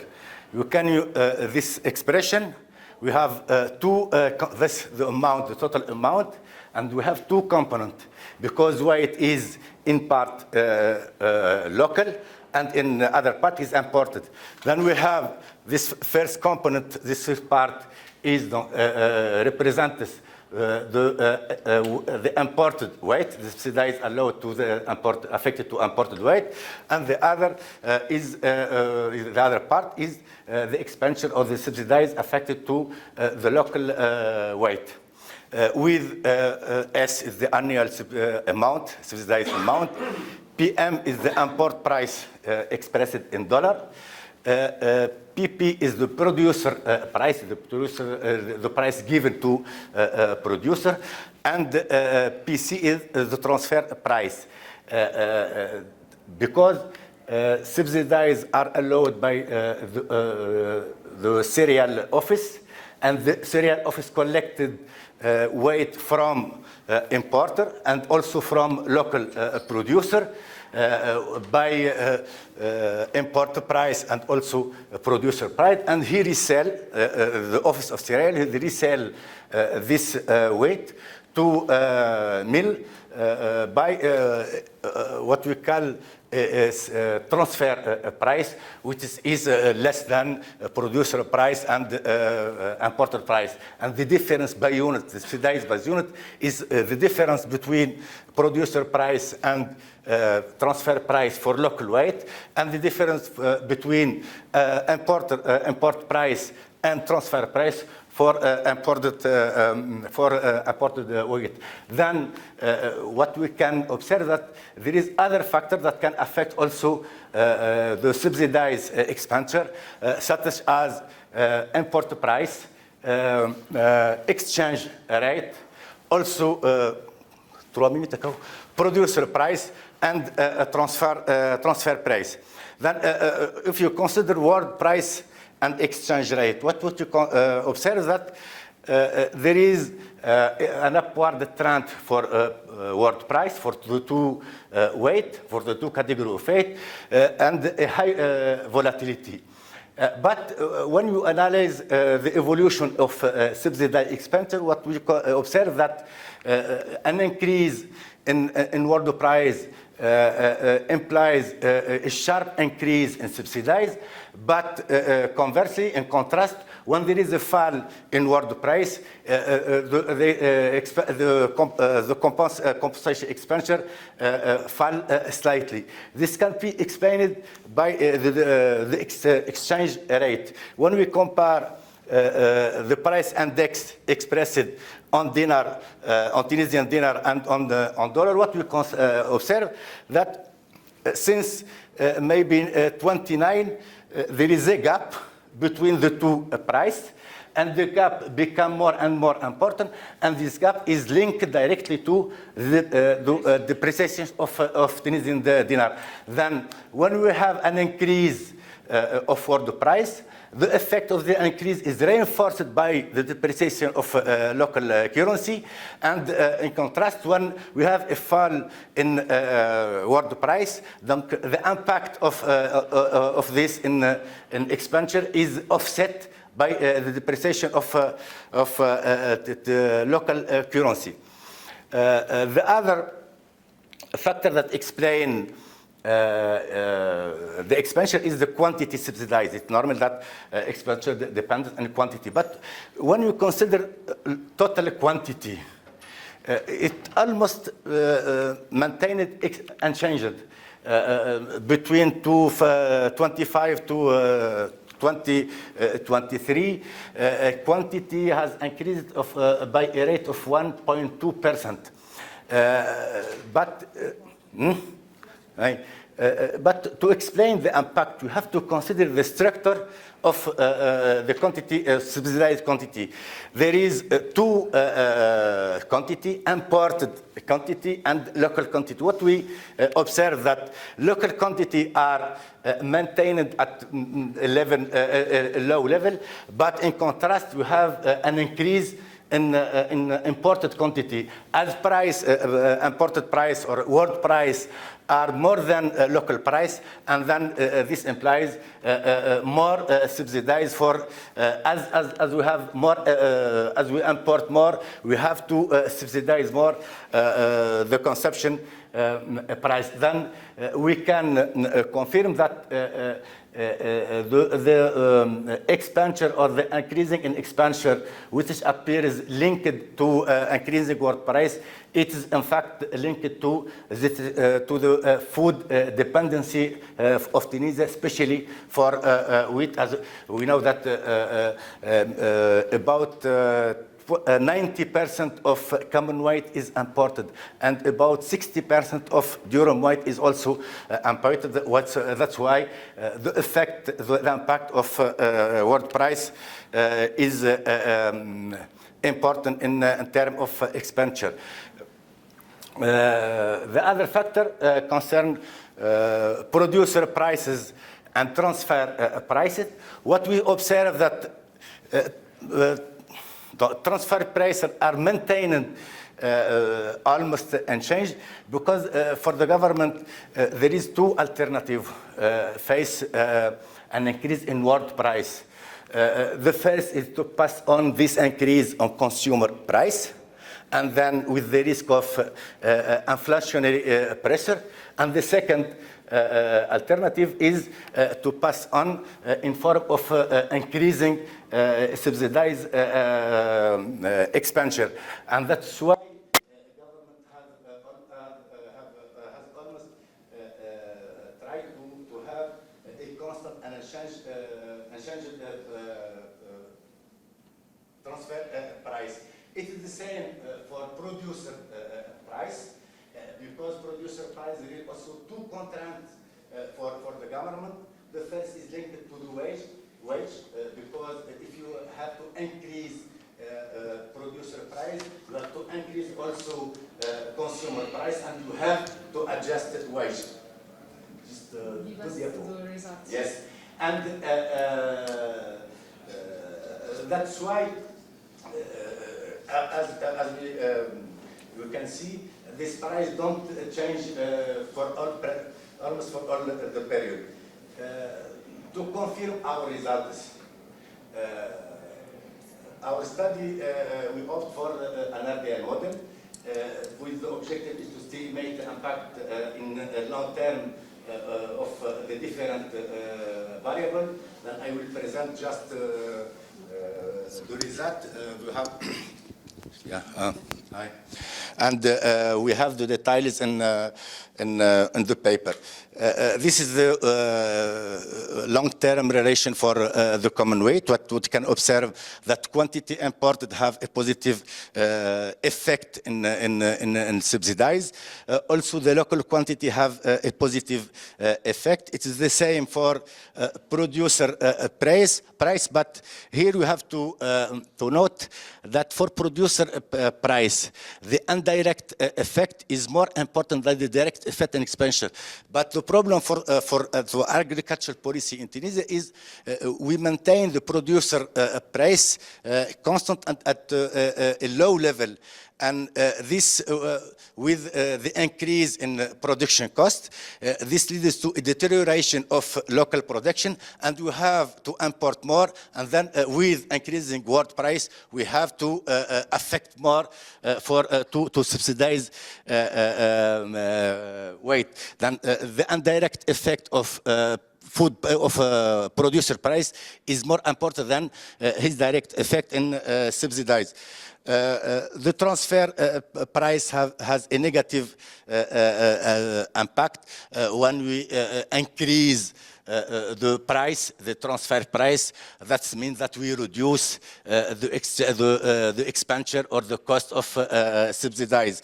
you can use this expression. We have this the amount, the total amount, and we have two components because wheat is in part local and in the other part is imported. Then we have this first component. This first part is represents the imported wheat. The subsidies allowed to the affected to imported wheat, and the other the other part is the expenditure of the subsidies affected to the local wheat. With S is the annual amount, subsidized amount. PM is the import price expressed in dollar. PP is the producer price, the price given to producer, and PC is the transfer price. Because subsidies are allowed by the cereal office, and the cereal office collected wheat from importer and also from local producer. By importer price and also producer price, and he resell the office of cereal. He resell this wheat to mill by what we call transfer price, which is less than producer price and importer price. And the difference by unit, the subsidized by unit, is the difference between producer price and transfer price for local weight, and the difference between import price and transfer price for imported weight. Then what we can observe that there is other factor that can affect also the subsidized expenditure, such as import price, exchange rate, also 3 minutes ago, producer price, and transfer price. Then if you consider world price and exchange rate, what would you observe that there is an upward trend for world price, for the two weight, for the two category of weight, and a high volatility. But when you analyze the evolution of subsidized expenditure, what we observe that an increase in world price implies a sharp increase in subsidized, but conversely, in contrast, when there is a fall in world price, the compensation expenditure fall slightly. This can be explained by the exchange rate. When we compare the price index expressed on dinar, on Tunisian dinar, and on dollar, what we observe that since maybe 29, there is a gap between the two price, and the gap become more and more important, and this gap is linked directly to the depreciation of Tunisian dinar. Then when we have an increase of world price, the effect of the increase is reinforced by the depreciation of local currency, and in contrast, when we have a fall in world price, the impact of this in expenditure is offset by the depreciation of the local currency. The other factor that explain the expenditure is the quantity subsidized. It's normal that expenditure depends on quantity. But when you consider total quantity, it almost maintained unchanged between 25 to 2023. Quantity has increased by a rate of 1.2%. But to explain the impact, you have to consider the structure of the quantity, subsidized quantity. There is two quantity, imported quantity and local quantity. What we observe that local quantity are maintained at a low level, but in contrast, we have an increase in imported quantity. As price, imported price or world price are more than local price, and then this implies more subsidized for as we have more as we import more, we have to subsidize more the consumption price. Then we can confirm that the expenditure or the increasing in expenditure, which appears linked to increasing world price, it is in fact linked to the food dependency of Tunisia, especially for wheat. As we know that about 90% of common white is imported, and about 60% of durum white is also imported. That's why the effect, the impact of world price is important in terms of expenditure. The other factor concern producer prices and transfer prices. What we observe that the transfer prices are maintained almost unchanged, because for the government there is two alternatives face an increase in world price. The first is to pass on this increase on consumer price, and then with the risk of inflationary pressure. And the second alternative is to pass on in form of increasing subsidized expenditure. And that's why government has almost tried to have a constant and unchanged transfer price. It is the same for producer price, because producer price there is also two contracts for the government. The first is linked to the wage, because if you have to increase producer price, you have to increase also consumer price, and you have to adjust the wage. Just Give us the results. Yes, and that's why, as you can see, this price don't change almost for all the period. To confirm our results, our study, we opt for an RDL model with the objective is to estimate the impact in the long term of the different variables. Then I will present just the result. We have, hi. And we have the details in the paper. This is the long-term relation for the common weight. What we can observe that quantity imported have a positive effect in subsidize. Also, the local quantity have a positive effect. It is the same for producer price, but here we have to note that for producer price, the indirect effect is more important than the direct effect in expenditure. But the problem for the agricultural policy in Tunisia is we maintain the producer price constant and at a low level. And this, with the increase in production cost, this leads to a deterioration of local production, and we have to import more. And then, with increasing world price, we have to affect more to subsidize weight. Then the indirect effect of producer price is more important than his direct effect in subsidize. The transfer price has a negative impact when we increase the price, the transfer price. That means that we reduce the expenditure or the cost of subsidize.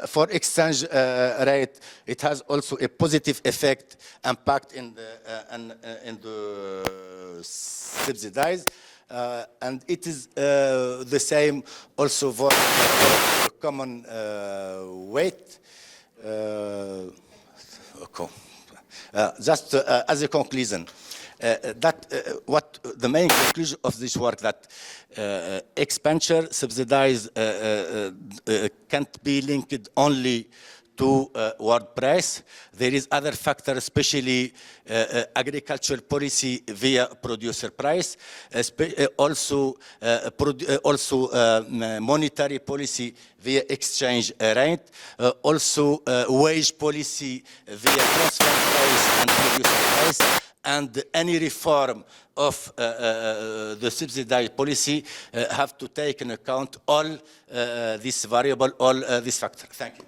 For exchange rate, it has also a positive effect impact in the subsidize. And it is the same also for the common weight. Okay. Just as a conclusion, what the main conclusion of this work that expenditure subsidize can't be linked only to world price. There is other factors, especially agricultural policy via producer price, also monetary policy via exchange rate, also wage policy via transfer price and producer price, and any reform of the subsidized policy have to take into account all this variable, all these factors. Thank you.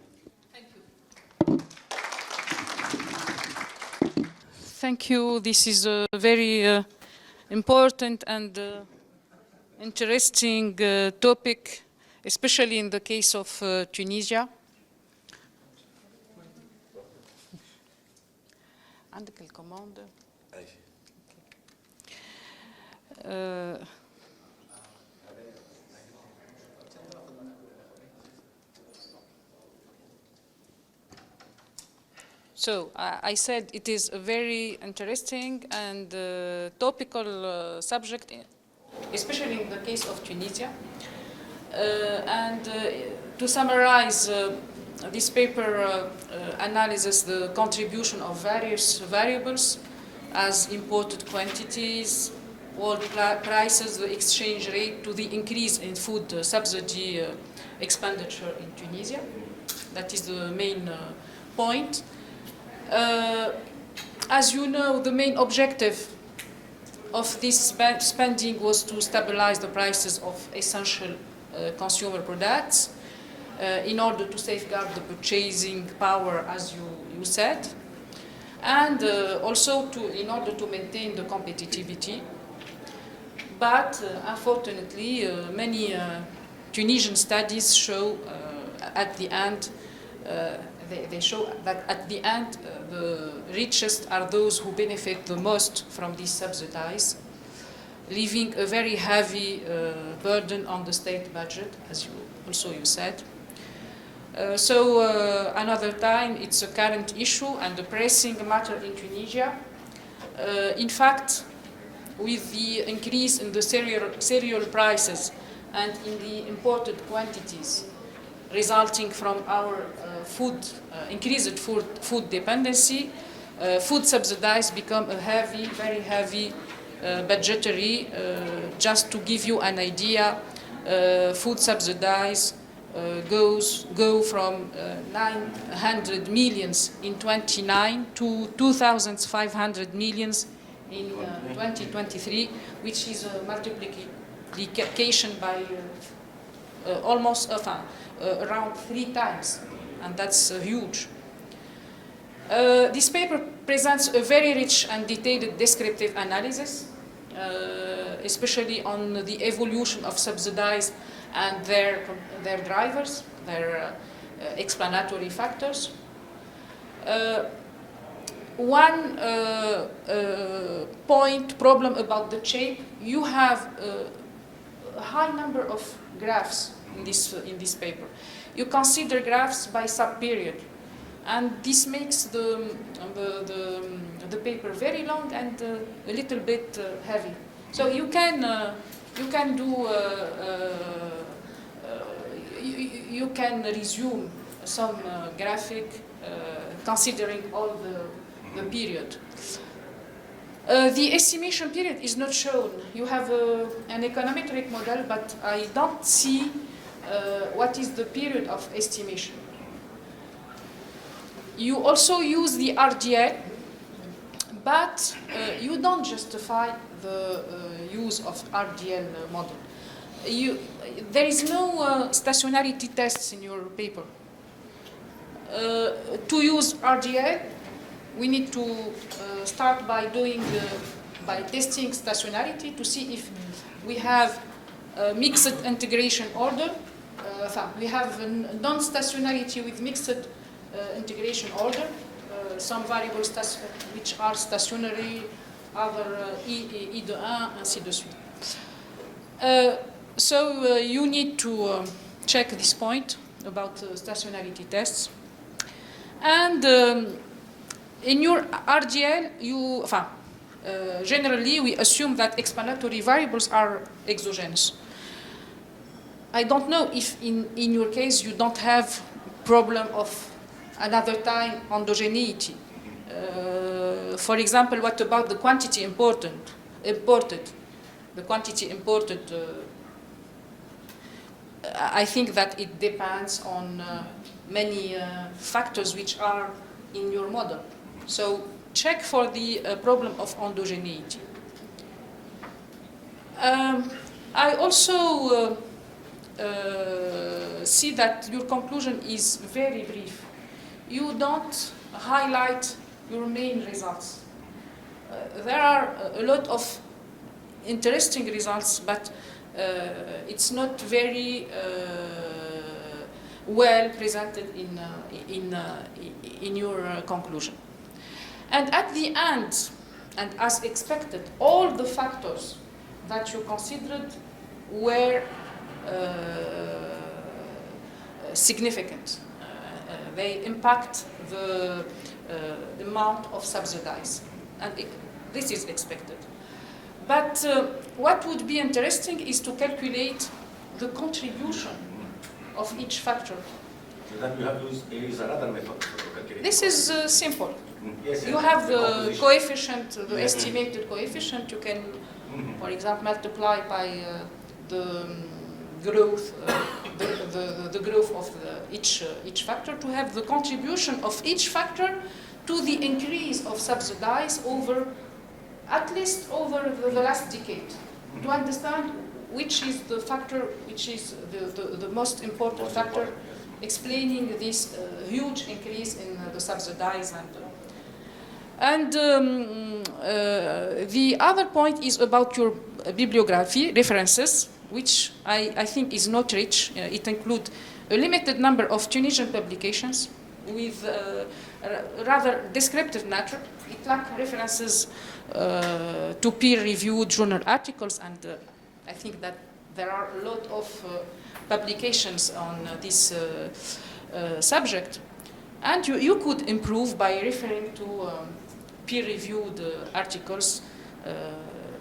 Thank you. This is a very important and interesting topic, especially in the case of Tunisia. عندك الكوماند؟ So I said it is a very interesting and topical subject, especially in the case of Tunisia. To summarize, this paper analyzes the contribution of various variables as imported quantities, world prices, the exchange rate, to the increase in food subsidy expenditure in Tunisia. That is the main point. As you know, the main objective of this spending was to stabilize the prices of essential consumer products in order to safeguard the purchasing power, as you said, and also in order to maintain the competitivity. But unfortunately, many Tunisian studies show at the end, they show that at the end, the richest are those who benefit the most from these subsidies, leaving a very heavy burden on the state budget, as you said. So another time, it's a current issue and a pressing matter in Tunisia. In fact, with the increase in the cereal prices and in the imported quantities resulting from our increased food dependency, food subsidies become a heavy, very heavy budgetary. Just to give you an idea, food subsidies go from 900 millions in 29 to 2,500 millions in 2023, which is a multiplication by almost around 3 times, and that's huge. This paper presents a very rich and detailed descriptive analysis, especially on the evolution of subsidies and their drivers, their explanatory factors. One problem about the shape, you have a high number of graphs in this paper. You consider graphs by sub-period, and this makes the paper very long and a little bit heavy. So you can resume some graphic considering all the period. The estimation period is not shown. You have an econometric model, but I don't see what is the period of estimation. You also use the RDL, but you don't justify the use of RDL model. There is no stationarity tests in your paper. To use RDL, we need to start by testing stationarity to see if we have a mixed integration order. We have non-stationarity with mixed integration order. Some variables which are stationary, other I de 1, ainsi de suite. So you need to check this point about stationarity tests. And in your RDL, generally we assume that explanatory variables are exogenous. I don't know if in your case you don't have problem of another time endogeneity. For example, what about the quantity imported? The quantity imported, I think that it depends on many factors which are in your model. So check for the problem of endogeneity. I also see that your conclusion is very brief. You don't highlight your main results. There are a lot of interesting results, but it's not very well presented in your conclusion. And at the end, and as expected, all the factors that you considered were significant. They impact the amount of subsidies, and this is expected. But what would be interesting is to calculate the contribution of each factor. So then you have to use another method to calculate. This is simple. Yes, You have the coefficient, the estimated coefficient. You can For example, multiply by the growth, the growth of each factor, to have the contribution of each factor to the increase of subsidies over, at least over the last decade, to understand which is the factor, which is the most important factor explaining this huge increase in the subsidies. The other point is about your bibliography, references, which I think is not rich. It includes a limited number of Tunisian publications with rather descriptive nature. It lacks references to peer-reviewed journal articles, and I think that there are a lot of publications on this subject. And you could improve by referring to peer-reviewed articles,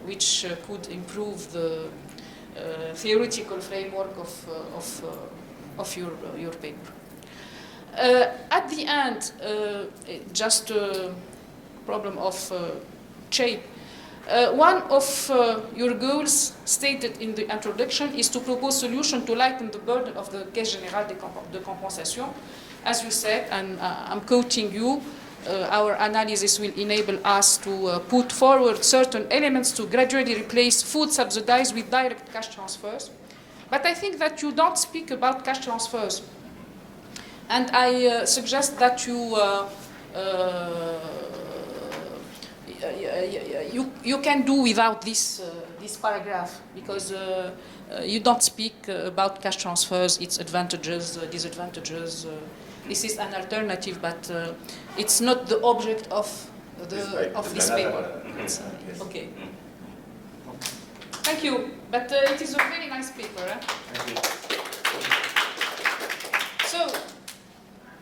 which could improve the theoretical framework of your paper. At the end, just a problem of shape. One of your goals stated in the introduction is to propose solution to lighten the burden of the Caisse Générale de Compensation. As you said, and I'm quoting you, our analysis will enable us to put forward certain elements to gradually replace food subsidies with direct cash transfers. But I think that you don't speak about cash transfers. And I suggest that you can do without this paragraph, because you don't speak about cash transfers, its advantages, disadvantages. This is an alternative, but it's not the object of this paper. Yes. Okay. Thank you. But it is a very nice paper. Thank you. So,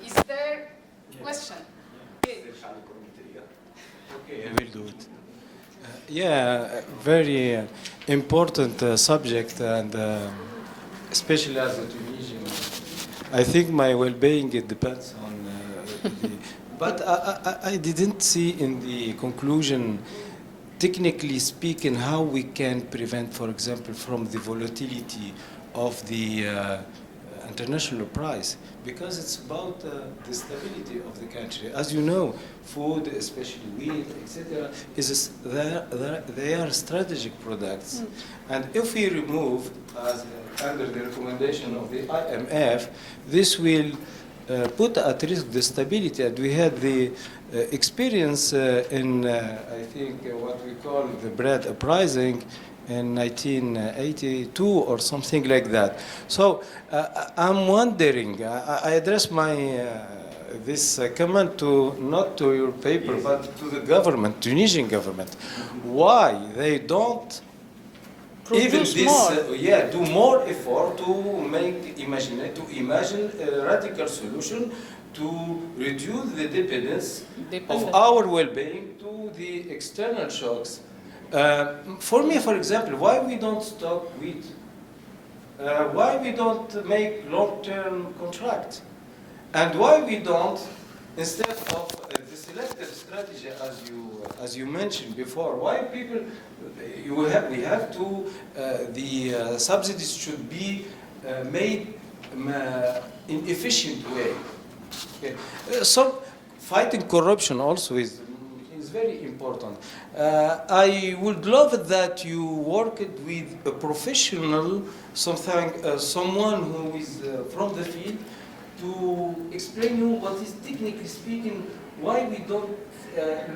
is there question? Okay. Okay, I will do it. Yeah, very important subject, and especially as a Tunisian, I think my well-being, it depends on but I didn't see in the conclusion, technically speaking, how we can prevent, for example, from the volatility of the international price, because it's about the stability of the country. As you know, food, especially wheat, etc., they are strategic products. And if we remove, as under the recommendation of the IMF, this will put at risk the stability. And we had the experience in, I think, what we call the bread uprising in 1982 or something like that. So I'm wondering, I address my this comment to not to your paper, but to the government, Tunisian government, why they don't Produce even more. this, do more effort to imagine a radical solution to reduce the dependence of our well-being to the external shocks. For me, for example, why we don't stock wheat? Why we don't make long-term contracts? And why we don't, instead of the selective strategy, as you mentioned before, why people, we have to, the subsidies should be made in efficient way. Okay. So fighting corruption also is very important. I would love it that you worked with a professional, someone who is from the field, to explain you what is technically speaking, why we don't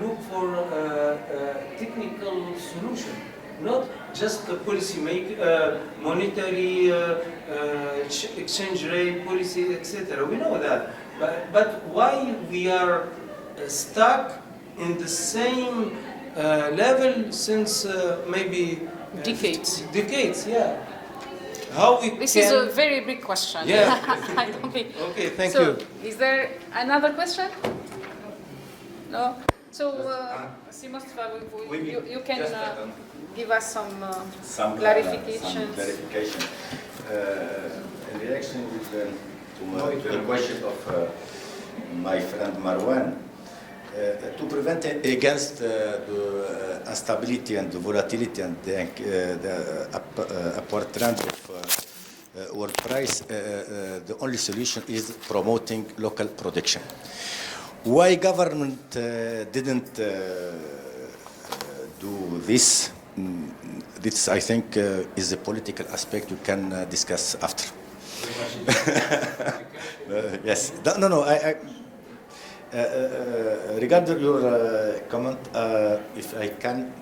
look for a technical solution, not just a policy monetary exchange rate policy, etc. We know that, but why we are stuck in the same level since maybe Decades. Decades, yeah. How we This can... is a very big question. Yeah. I don't think. Okay, thank so, you. Is there another question? No? So, Mustapha, you can give us some clarifications. Some clarification. In reaction to the question of my friend Marwan, To prevent against the instability and the volatility and the upward trend of world price, the only solution is promoting local production. Why government didn't do this? This, I think, is a political aspect we can discuss after. Yes. No. Regarding your comment, if I can.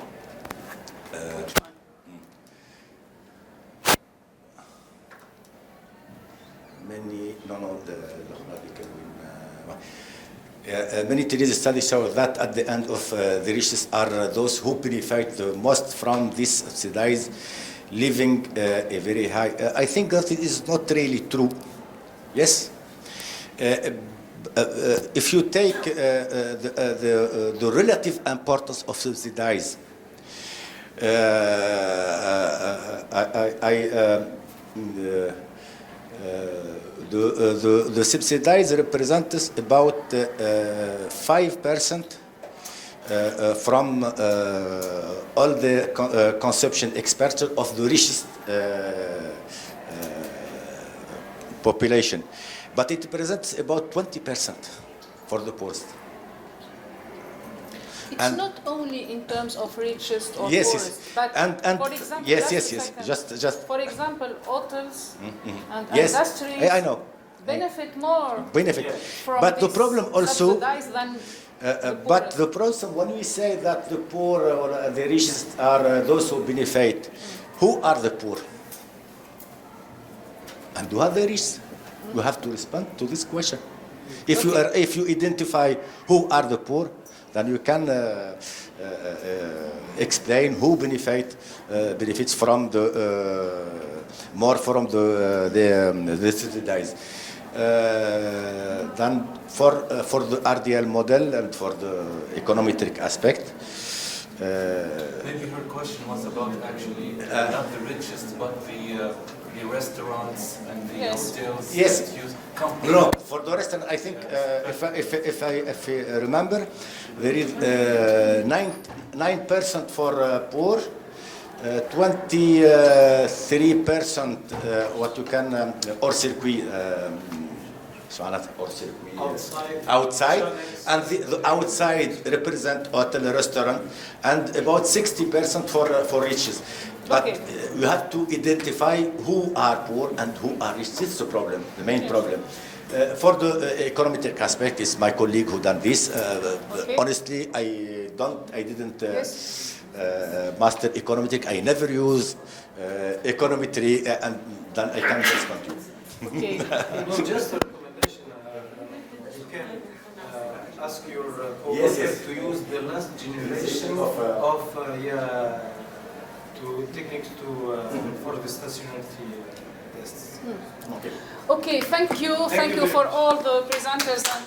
Many Tunisian studies show that at the end of the richest are those who benefit the most from this subsidized living a very high. I think that it is not really true. Yes. If you take the relative importance of subsidies, the subsidies represents about 5% from all the consumption expenditure of the richest population. But it represents about 20% for the poorest. It's And- not only in terms of richest or Yes, poorest, but and for example, yes, just a yes. second. Just For example, hotels and yes. industries I know. benefit more Benefit. from But the this problem also. subsidized than the But poorest. the problem, when we say that the poor or the richest are those who benefit, who are the poor? And who are the rich? You have to respond to this question. If you identify who are the poor, then you can explain who benefits from the more from the subsidies. Then for the RDL model and for the econometric aspect. Maybe her question was about actually not the richest, but the restaurants and the Yes. hotels. Yes. that use company. No, for the rest, I think if I remember, there is 9% for poor, 23% what you can hors circuit. Outside, and the outside represent hotel, restaurant, and about 60% for riches. But Okay. you have to identify who are poor and who are rich. This is the problem, the main problem. For the econometric aspect, is my colleague who done this. Okay. Honestly, I didn't Yes. master econometric. I never use econometry, and then I can't respond to you. Okay. Well, just a recommendation. You can ask your Yes, co-author yes. to use the last generation techniques for the stationarity tests. Okay. Okay, thank you for all the presenters and